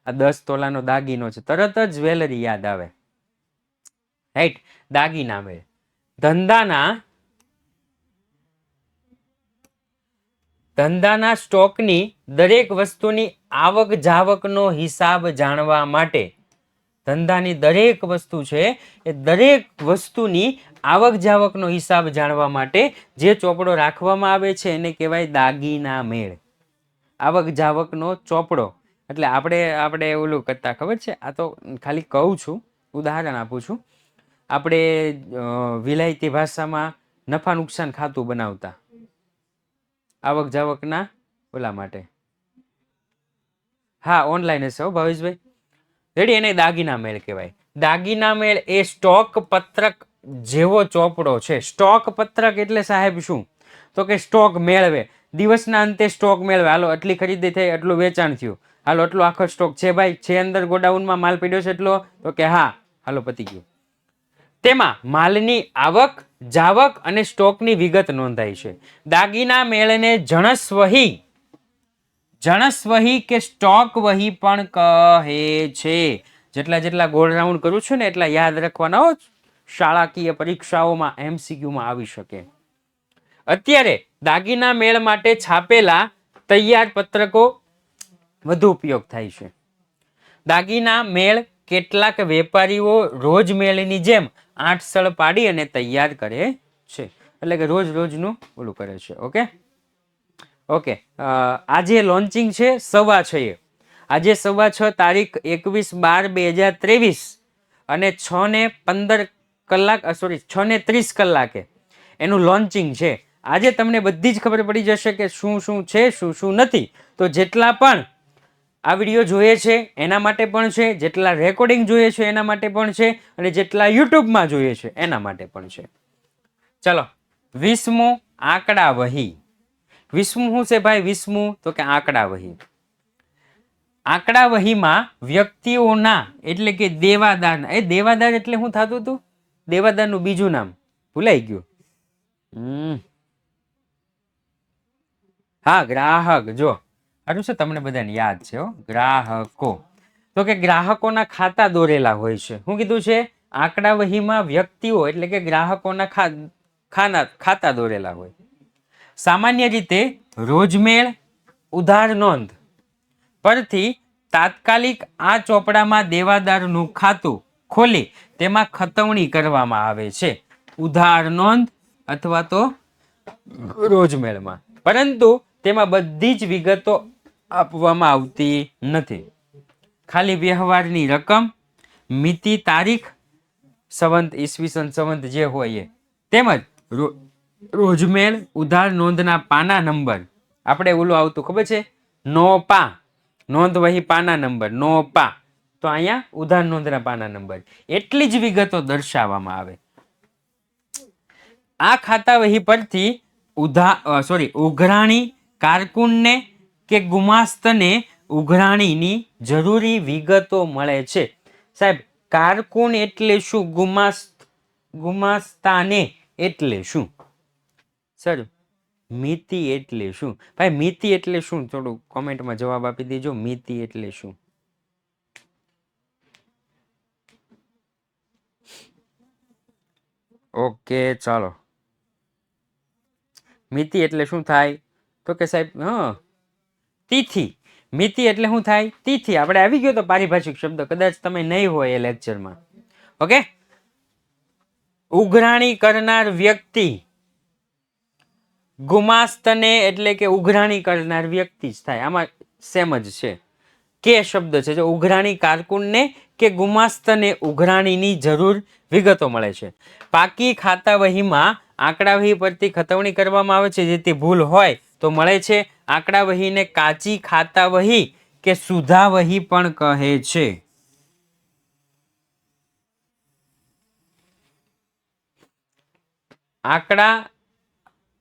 આ 10 તોલાનો દાગીનો છે, તરત જ જ્વેલરી યાદ આવે. રાઈટ, દાગીના મેળ. ધંધાના સ્ટોકની દરેક વસ્તુની આવક જાવકનો હિસાબ જાણવા માટે, ધંધાની દરેક વસ્તુ છે એ દરેક વસ્તુની આવક જાવકનો હિસાબ જાણવા માટે જે ચોપડો રાખવામાં આવે છે એને કહેવાય દાગીના મેળ. આવક જાવકનો ચોપડો. એટલે આપણે ઓલું કરતા ખબર છે, આ તો ખાલી કહું છું, ઉદાહરણ આપું છું. આપણે વિલાયતી ભાષામાં નફા નુકસાન ખાતું બનાવતા આવક જાવકના ઓલા માટે. હા, ઓનલાઈન હશે હો ભાવેશભાઈ. રેડી, એને દાગીના મેળ કહેવાય. દાગીના મેળ એ સ્ટોક પત્રક જેવો ચોપડો છે. સ્ટોક પત્રક એટલે સાહેબ શું? તો કે સ્ટોક મેળવે, દિવસના અંતે સ્ટોક મેળવે. હાલો આટલી ખરીદી થઈ, આટલું વેચાણ થયું, હાલો આટલો આખો સ્ટોક છે ભાઈ, છે અંદર ગોડાઉનમાં માલ પડ્યો છે એટલો, તો કે હા, હાલો પતી ગયું. તેમાં માલની આવક જાવક અને સ્ટોકની વિગત નોંધાય છે. દાગીના મેળને જણસ વહી કે સ્ટોક વહી પણ કહે છે. જેટલા ગોળ રાઉન્ડ કરું છું ને એટલા યાદ રાખવાના હો, શાળાકીય પરીક્ષાઓમાં MCQમાં આવી શકે. અત્યારે દાગીના મેળ માટે છાપેલા તૈયાર પત્રકો વધુ ઉપયોગ થાય છે. દાગીના મેળ કેટલાક વેપારીઓ રોજ મેળની જેમ 8 સળ પાડી અને તૈયાર કરે છે. એટલે કે રોજનું ઓલું કરે છે. ઓકે, આજે લોન્ચિંગ છે 6:15. આજે 6:15 તારીખ 21/12/2023 અને 6:15 કલાક, સોરી 6:30 કલાકે એનું લોન્ચિંગ છે. આજે તમને બધી જ ખબર પડી જશે કે શું છે, શું નથી. તો જેટલા પણ આ વિડીયો જોઈએ છે એના માટે પણ છે, જેટલા રેકોર્ડિંગ જોઈએ છે એના માટે પણ છે, અને જેટલા યુટ્યુબમાં જોઈએ છે એના માટે પણ છે. ચલો, 20મું આંકડા વહી. 20મું શું છે ભાઈ? 20મું તો કે આંકડા વહી. આંકડા વહીમાં વ્યક્તિઓના એટલે કે દેવાદારના, દેવાદાર એટલે શું થતું હતું? દેવાદારનું બીજું નામ ભૂલાઈ ગયું. હા, ગ્રાહક. જો આટલું છે તમને બધાને યાદ છે હો, ગ્રાહકો. તો કે ગ્રાહકોના ખાતા દોરેલા હોય છે. શું કીધું છે? આંકડા વહીમાં વ્યક્તિઓ એટલે કે ગ્રાહકોના ખાતા દોરેલા હોય. સામાન્ય રીતે રોજમેળ ઉધાર નોંધ પરથી તાત્કાલિક આ ચોપડામાં દેવાદારનું ખાતું ખોલી તેમાં ખતવણી કરવામાં આવે છે, ઉધાર નોંધ અથવા તો રોજમેળમાં. પરંતુ તેમાં બધી જ વિગતો આપવામાં આવતી નથી. ખાલી વ્યવહારની રકમ, મિતિ, તારીખ, સંવંત, ઈસવીસન સંવંત જે હોય એ, તેમજ રોજમેળ ઉધાર નોંધના પાના નંબર. આપણે ઓલું આવતું ખબર છે, નો પા નોંધ વહી પાના નંબર, નો પા. તો અહીંયા ઉધાર નોંધના પાના નંબર. એટલી જ વિગતો દર્શાવવામાં આવે. આ ખાતા વહી પરથી ઉઘરાણી કારકુનને કે ગુમાસ્તને ઉઘરાણીની જરૂરી વિગતો મળે છે. સાહેબ, કારકુન એટલે શું? ગુમાસ્તાને એટલે શું? સર, મિતિ એટલે શું? ભાઈ મિતિ એટલે શું? થોડું કોમેન્ટમાં જવાબ આપી દેજો. મિતિ એટલે શું? ઓકે, ચાલો. મિતિ એટલે શું થાય? તો કે સાહેબ તિથિ. મિતિ એટલે શું થાય? તિથિ. આપણે આવી ગયો તો પારિભાષિક શબ્દ, કદાચ તમે નહીં હોય એ લેક્ચરમાં. ઓકે, ઉઘરાણી કરનાર વ્યક્તિ. ગુમાસ્તને એટલે કે ઉઘરાણી કરનાર વ્યક્તિ જ થાય. આમાં સેમ જ છે. કે શબ્દ છે, જો ઉઘરાણી કારકુનને કે ગુમાસ્તને ઉઘરાણીની જરૂર વિગતો મળે છે. પાકી ખાતા વહીમાં આંકડા વહી પરથી ખતવણી કરવામાં આવે છે. જેથી ભૂલ હોય તો મળે છે. આંકડા વહીને કાચી ખાતા વહી કે સુધા વહી પણ કહે છે. આંકડા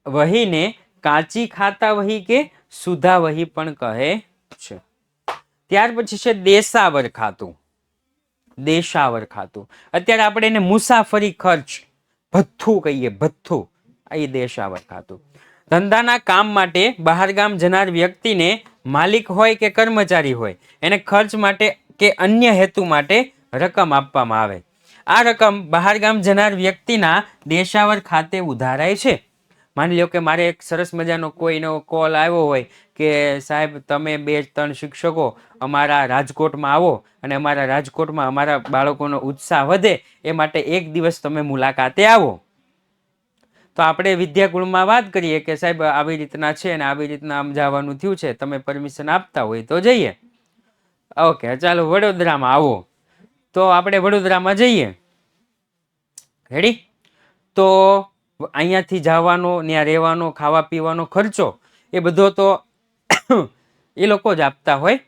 વહીને કાચી ખાતા વહી કે સુધા વહી પણ કહે છે. ત્યાર પછી છે દેશાવર ખાતું. દેશાવર ખાતું અત્યારે આપણે એને મુસાફરી ખર્ચ ભથ્થું કહીએ, ભથ્થું, એ દેશાવર ખાતું. ધંધાના કામ માટે બહારગામ જનાર વ્યક્તિને માલિક હોય કે કર્મચારી હોય એને ખર્ચ માટે કે અન્ય હેતુ માટે રકમ આપવામાં આવે. આ રકમ બહારગામ જનાર વ્યક્તિના દેશાવર ખાતે ઉધારાય છે. માની લો કે મારે એક સરસ મજાનો કોઈનો કોલ આવ્યો હોય કે સાહેબ તમે 2-3 શિક્ષકો અમારા રાજકોટમાં આવો અને અમારા રાજકોટમાં અમારા બાળકોનો ઉત્સાહ વધે એ માટે એક દિવસ તમે મુલાકાતે આવો. તો આપણે વિદ્યાકુળમાં વાત કરીએ કે સાહેબ આવી રીતના છે અને આવી રીતના આમ જવાનું થયું છે, તમે પરમિશન આપતા હોય તો જઈએ. ઓકે, ચાલો વડોદરામાં આવો. તો આપણે વડોદરામાં જઈએ. રેડી? તો અહીંયાથી જવાનો, ત્યાં રહેવાનો, ખાવા પીવાનો ખર્ચો એ બધો તો એ લોકો જ આપતા હોય.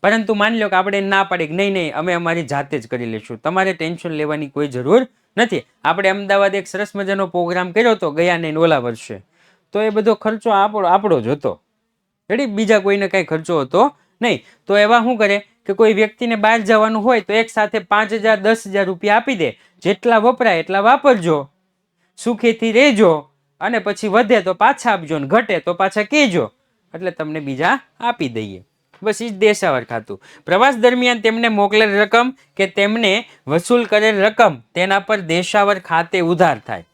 પરંતુ માની લો કે આપણે ના પાડીએ કે નહીં નહીં અમે અમારી જાતે જ કરી લઈશું, તમારે ટેન્શન લેવાની કોઈ જરૂર નથી. આપણે અમદાવાદ એક સરસ મજાનો પ્રોગ્રામ કર્યો હતો ગયા ને ઓલા વર્ષે, તો એ બધો ખર્ચો આપણો જ હતો. રેડી? બીજા કોઈને કાંઈ ખર્ચો હતો નહીં. તો એવા શું કરે કે કોઈ વ્યક્તિને બહાર જવાનું હોય તો એક સાથે 5,000 10,000 રૂપિયા આપી દે, જેટલા વપરાય એટલા વાપરજો, સુખેથી રહેજો, અને પછી વધે તો પાછા આપજો ને ઘટે તો પાછા કહેજો, એટલે તમને બીજા આપી દઈએ. બસ એ જ દેશાવર ખાતું. પ્રવાસ દરમિયાન તેમને મોકલેલ રકમ કે તેમને વસૂલ કરેલ રકમ તેના પર દેશાવર ખાતે ઉધાર થાય.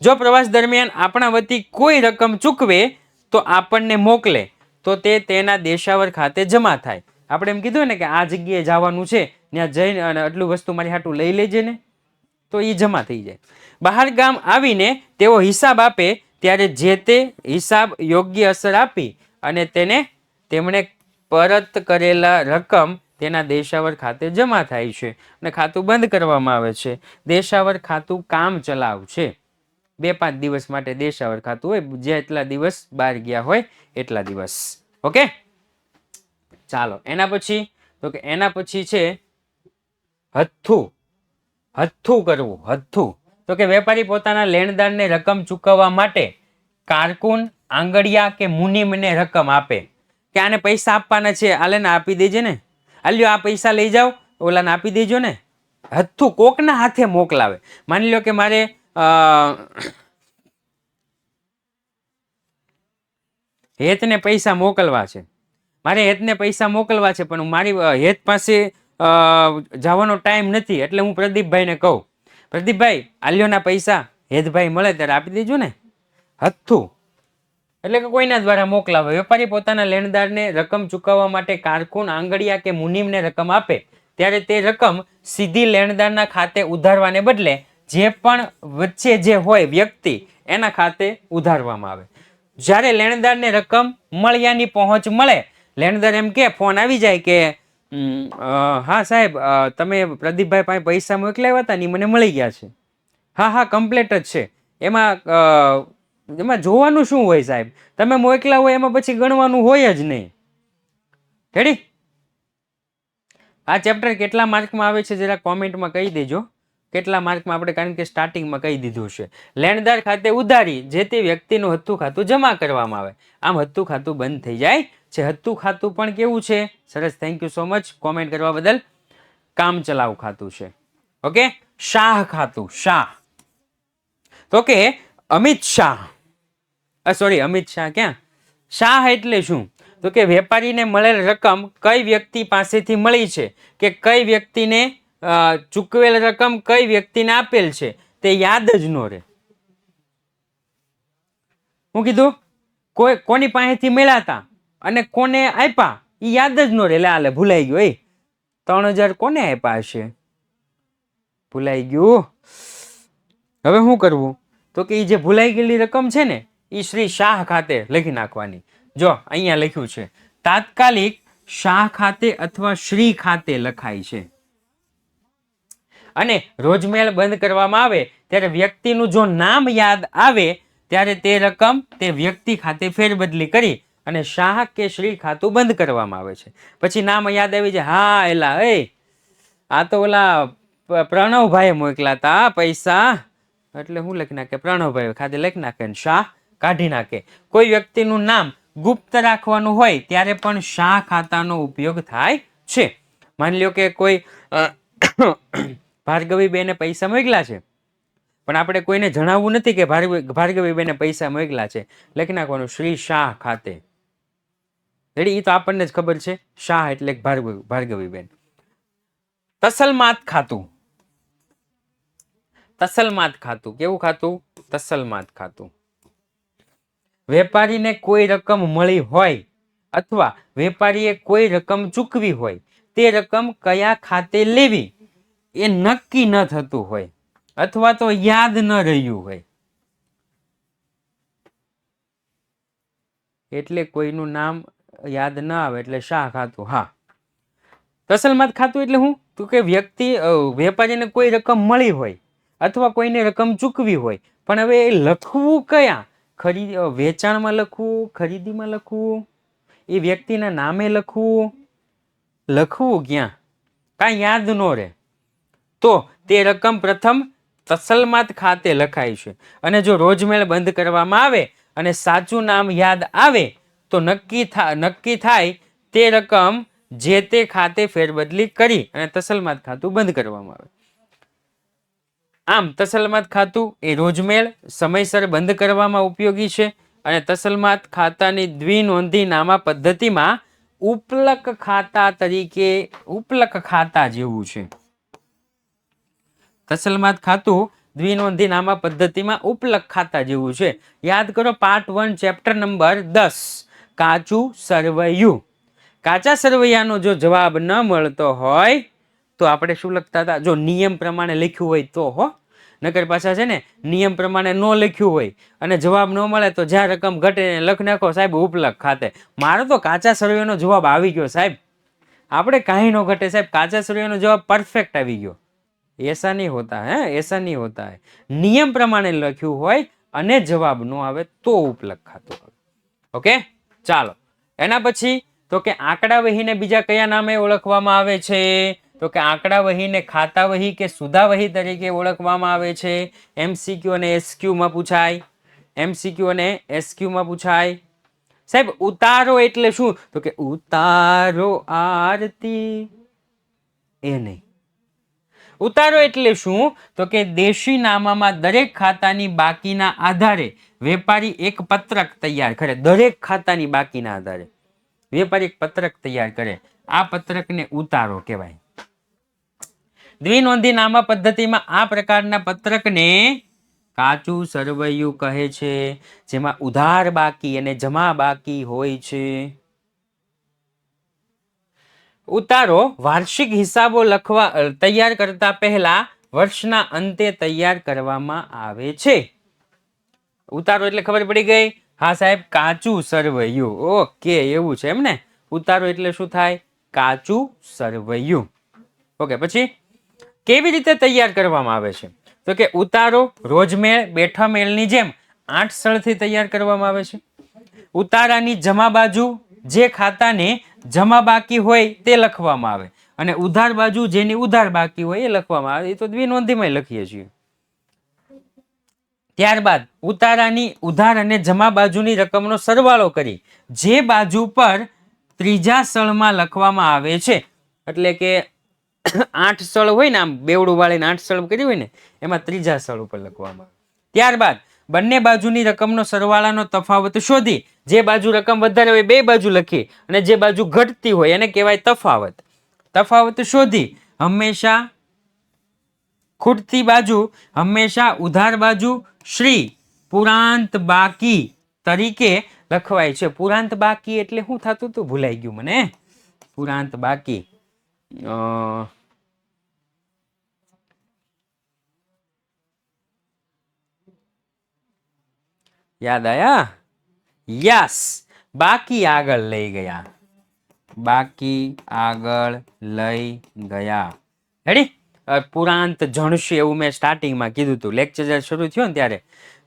જો પ્રવાસ દરમિયાન આપણા વતી કોઈ રકમ ચૂકવે તો આપણને મોકલે તો તે તેના દેશાવર ખાતે જમા થાય. આપણે એમ કીધું ને કે આ જગ્યાએ જવાનું છે, ત્યાં જઈને અને આટલું વસ્તુ મારી હાટું લઈ લેજે ને, તો એ જમા થઈ જાય. બહાર ગામ આવીને તેઓ હિસાબ આપે ત્યારે જે તે હિસાબ યોગ્ય અસર આપી અને તેમણે પરત કરેલા રકમ તેના દેશાવર ખાતે જમા થાય છે અને ખાતું બંધ કરવામાં આવે છે. દેશાવર ખાતું કામ ચલાવ છે. 2-5 દિવસ માટે દેશાવર ખાતું હોય, જેટલા દિવસ બહાર ગયા હોય એટલા દિવસ. ઓકે, ચાલો એના પછી છે હથ્થું. હથ્થું કરવું. હથ્થું તો કે વેપારી પોતાના લેણદારને રકમ ચૂકવવા માટે કારકુન, આંગડિયા કે મુનિમને રકમ આપે કે આને પૈસા આપવાના છે, આલેને આપી દેજે ને, આલ્યો આ પૈસા લઈ જાઓ, ઓલાને આપી દેજો ને. હથ્થું કોકના હાથે મોકલાવે. માની લો કે મારે હેતને પૈસા મોકલવા છે, પણ મારી હેત પાસે જવાનો ટાઈમ નથી, એટલે હું પ્રદીપભાઈને કહું, પ્રદીપભાઈ આલ્યોના પૈસા હેતભાઈ મળે ત્યારે આપી દેજો ને. હથ્થું એટલે કે કોઈના દ્વારા મોકલાવે. વેપારી પોતાના લેણદારને રકમ ચૂકવવા માટે કારકુન, આંગડિયા કે મુનિમને રકમ આપે ત્યારે તે રકમ સીધી લેણદારના ખાતે ઉધારવાને બદલે જે પણ વચ્ચે જે હોય વ્યક્તિ એના ખાતે ઉધારવામાં આવે. જ્યારે લેણદારને રકમ મળ્યાની પહોંચ મળે, લેણદાર એમ કે ફોન આવી જાય કે હા સાહેબ તમે પ્રદીપભાઈ પાસે પૈસા મોકલાવ્યા હતા ને મને મળી ગયા છે. હા કમ્પ્લેટ જ છે. એમાં જોવાનું શું હોય સાહેબ, તમે મોકલા હોય એમાં પછી ગણવાનું હોય જ નહીં. રેડી? આ ચેપ્ટર કેટલા માર્કમાં આવે છે જરા કોમેન્ટમાં કહી દેજો. કેટલા માર્કમાં આપણે, કારણ કે સ્ટાર્ટિંગમાં કહી દીધું છે. લેણદાર ખાતે ઉધારી જે તે વ્યક્તિનું હથ્થું ખાતું જમા કરવામાં આવે. આમ હથ્થું ખાતું બંધ થઈ જાય છે. હથ્થું ખાતું પણ કેવું છે? સરસ, thank you so much comment કરવા બદલ. કામ ચલાવ ખાતું છે. ઓકે, શાહ ખાતું. શાહ તો કે અમિત શાહ ક્યાં? શાહ એટલે શું? તો કે વેપારીને મળેલ રકમ કઈ વ્યક્તિ પાસેથી મળી છે કે કઈ વ્યક્તિને ચૂકવેલ રકમ કઈ વ્યક્તિને આપેલ છે તે યાદ જ ન રહે. હું કીધું? કોની પાસેથી મળ્યા હતા અને કોને આપ્યા એ યાદ જ ન રહે. એટલે ભૂલાઈ ગયું. 3,000 કોને આપ્યા હશે? ભૂલાઈ ગયું. હવે શું કરવું? તો કે એ જે ભૂલાઈ ગયેલી રકમ છે ને એ શ્રી શાહ ખાતે લખી નાખવાની. જો અહીંયા લખ્યું છે તાત્કાલિક શાહ ખાતે અથવા શ્રી ખાતે લખાય છે. અને રોજમેળ બંધ કરવામાં આવે ત્યારે વ્યક્તિનું જો નામ યાદ આવે ત્યારે તે રકમ તે વ્યક્તિ ખાતે ફેરબદલી કરી અને શાહ કે શ્રી ખાતું બંધ કરવામાં આવે છે. પછી નામ યાદ આવી જાય, હા એલા આ તો ઓલા પ્રણવભાઈ મોકલા તા પૈસા, એટલે હું લખી નાખે પ્રણવભાઈ ખાતે લખી નાખે, શાહ કાઢી નાખે. કોઈ વ્યક્તિનું નામ ગુપ્ત રાખવાનું હોય ત્યારે પણ શાહ ખાતાનો ઉપયોગ થાય છે. માની લ્યો કે કોઈ ભાર્ગવીબેને પૈસા મોકલા છે, પણ આપણે કોઈને જણાવવું નથી કે ભાર્ગવીબેને પૈસા મોકલા છે, લખી નાખવાનું શ્રી શાહ ખાતે. રેડી? એ તો આપણને જ ખબર છે, શાહ એટલે ભાર્ગવીબેન. તસલમાત ખાતું. તસલમાત ખાતું કેવું ખાતું? તસલમાત ખાતું. વેપારીને કોઈ રકમ મળી હોય અથવા વેપારીએ કોઈ રકમ ચૂકવી હોય, તે રકમ કયા ખાતે લેવી એ નક્કી ન થતું હોય અથવા તો યાદ ન રહ્યું હોય, એટલે કોઈનું નામ યાદ ના આવે એટલે શાહ ખાતું. હા, તસલમાત ખાતું એટલે હું તો કે વેપારીને કોઈ રકમ મળી હોય અથવા કોઈને રકમ ચૂકવી હોય, પણ હવે એ લખવું કયા? વેચાણમાં લખવું, ખરીદીમાં લખવું, એ વ્યક્તિના નામે લખવું ક્યાં? કાંઈ યાદ ન રહે તો તે રકમ પ્રથમ તસલમાત ખાતે લખાય છે, અને જો રોજમેળ બંધ કરવામાં આવે અને સાચું નામ યાદ આવે તો નક્કી થાય તે રકમ જે તે ખાતે ફેરબદલી કરી અને તસલમાત ખાતું બંધ કરવામાં આવે. આમ તસલમાત ખાતું એ રોજમેળ સમયસર બંધ કરવામાં ઉપયોગી છે, અને તસલમાત ખાતાની દ્વિનોંધી નામા પદ્ધતિમાં ઉપલક ખાતા તરીકે ઉપલક ખાતા જેવું છે. તસલમાત ખાતું દ્વિનોંધી નામા પદ્ધતિમાં ઉપલક ખાતા જેવું છે. યાદ કરો પાર્ટ 1 ચેપ્ટર નંબર 10 કાચું સરવૈયું. કાચા સરવૈયાનો જો જવાબ ન મળતો હોય તો આપણે શું લખતા હતા? જો નિયમ પ્રમાણે લખ્યું હોય તો નકર પાછા છે ને નિયમ પ્રમાણે ન લખ્યું હોય અને જવાબ ન મળે તો જ્યાં રકમ ઘટે લખ નાખો સાહેબ ઉપલક ખાતે. મારો તો કાચા સરવૈયાનો જવાબ આવી ગયો સાહેબ, આપણે કાંઈ ન ઘટે સાહેબ, કાચા સરવૈયાનો જવાબ પરફેક્ટ આવી ગયો. ऐसा नहीं होता है, ऐसा नहीं होता है. નિયમ પ્રમાણે લખ્યું હોય અને જવાબ ન આવે તો ઉપલક ખાતું આવે. ઓકે, ચાલો. એના પછી તો કે આંકડા વહીને બીજા કયા નામે ઓળખવામાં આવે છે? તો કે આંકડા વહીને ખાતા વહી કે સુધા વહી તરીકે ઓળખવામાં આવે છે. MCQ અને SQ માં પૂછાય. MCQ અને SQ માં પૂછાય. સાહેબ ઉતારો એટલે શું? તો કે ઉતારો આરતી, એ નહીં. ઉતારો એટલે શું? તો કે દેશી નામામાં દરેક ખાતાની બાકીના આધારે વેપારી એક પત્રક તૈયાર કરે. દરેક ખાતાની બાકીના આધારે વેપારી એક પત્રક તૈયાર કરે, આ પત્રકને ઉતારો કહેવાય. દ્વિનોંધી નામા પદ્ધતિમાં આ પ્રકારના પત્રકને કાચું સરવૈયું કહે છે, જેમાં ઉધાર બાકી અને જમા બાકી હોય છે. ઉતારો વાર્ષિક હિસાબો તૈયાર કરતા પહેલા વર્ષના અંતે તૈયાર કરવામાં આવે છે. ઉતારો એટલે ખબર પડી ગઈ? હા સાહેબ, કાચું સરવૈયું. ઓકે, એવું છે એમ ને. ઉતારો એટલે શું થાય? કાચું સરવૈયું. ઓકે, પછી કેવી રીતે તૈયાર કરવામાં આવે છે? તો કે ઉતારો રોજમેળ બેઠા મેળની જેમ 8 સ્થળથી તૈયાર કરવામાં આવે છે. ઉતારાની જમા બાજુ જે ખાતાને જમા બાકી હોય તે લખવામાં આવે, અને ઉધાર બાજુ જેની ઉધાર બાકી હોય એ લખવામાં આવે. એ તો દ્વિનોંધીમાં લખીએ છીએ. ત્યારબાદ ઉતારાની ઉધાર અને જમા બાજુની રકમનો સરવાળો કરી જે બાજુ પર ત્રીજા સ્થળમાં લખવામાં આવે છે, એટલે કે 8 સ્થળ હોય ને, આમ બેવડું વાળીને 8 સ્થળ કર્યું હોય ને, એમાં ત્રીજા સ્થળ ઉપર લખવામાં આવે. ત્યારબાદ બંને બાજુની રકમનો સરવાળાનો તફાવત શોધી જે બાજુ રકમ વધારે હોય બે બાજુ લખી, અને જે બાજુ ઘટતી હોય એને કહેવાય તફાવત. તફાવત શોધી હંમેશા ખૂટતી બાજુ હંમેશા ઉધાર બાજુ શ્રી પુરાંત બાકી તરીકે લખવાય છે. પુરાંત બાકી એટલે શું થતું હતું? ભૂલાઈ ગયું મને. પુરાંત બાકી યાદ આયા? યસ, બાકી આગળ લઈ ગયા. બાકી આગળ લઈ ગયા. રેડી? પુરાંત જણશે એવું મેં સ્ટાર્ટિંગમાં કીધું હતું, લેક્ચર જ્યારે શરૂ થયો ને ત્યારે,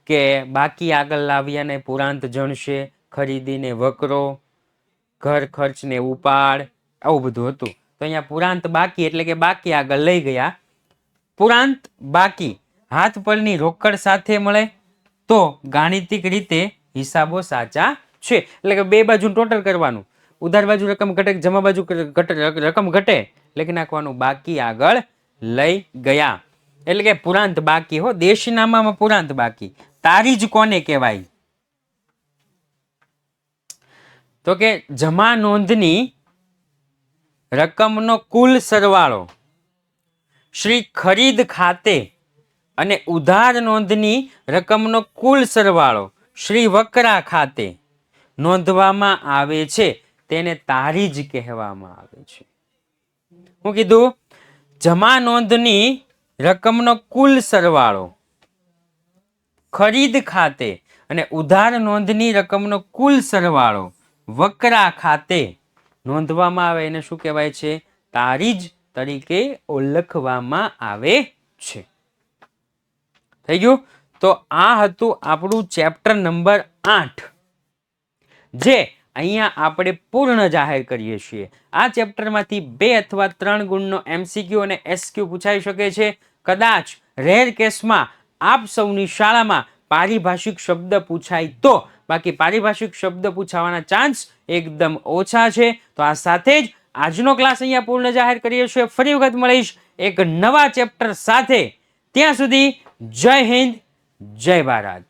કે બાકી આગળ લાવ્યા ને પુરાંત જણશે, ખરીદીને વકરો, ઘર ખર્ચને ઉપાડ, આવું બધું હતું. તો અહીંયા પુરાંત બાકી એટલે કે બાકી આગળ લઈ ગયા. પુરાંત બાકી હાથ પરની રોકડ સાથે મળે તો ગાણિતિક રીતે હિસાબો સાચા છે. એટલે કે બે બાજુ ટોટલ કરવાનું, ઉધાર બાજુ રકમ ઘટે, જમા બાજુ રકમ ઘટે, લખી નાખવાનું બાકી આગળ લઈ ગયા. એટલે કે પુરાંત બાકી હો, દેશનામામાં પુરાંત બાકી. તારીજ કોને કહેવાય? તો કે જમા નોંધની રકમનો કુલ સરવાળો શ્રી ખરીદ ખાતે અને ઉધાર નોંધની રકમનો કુલ સરવાળો શ્રી વકરા ખાતે નોંધવામાં આવે છે તેને તારીજ કહેવામાં આવે છે. હું કીધું? જમા નોંધની રકમનો કુલ સરવાળો ખરીદ ખાતે અને ઉધાર નોંધની રકમનો કુલ સરવાળો વકરા ખાતે નોંધવામાં આવે એને શું કહેવાય છે? તારીજ તરીકે ઓળખવામાં આવે છે. થઈ ગયું? તો આ હતું આપણું ચેપ્ટર નંબર 8, જે અહીંયા આપણે પૂર્ણ જાહેર કરીએ છીએ. આ ચેપ્ટરમાંથી 2 અથવા 3 ગુણનો MCQ અને SQ પૂછાઈ શકે છે. કદાચ રેર કેસમાં આપ સૌની શાળામાં પારિભાષિક શબ્દ પૂછાય તો, બાકી પારિભાષિક શબ્દ પૂછાવાના ચાન્સ એકદમ ઓછા છે. તો આ સાથે જ આજનો ક્લાસ અહીંયા પૂર્ણ જાહેર કરીએ છીએ. ફરી વખત મળીશ એક નવા ચેપ્ટર સાથે. ત્યાં સુધી જય હિન્દ, જય ભારત.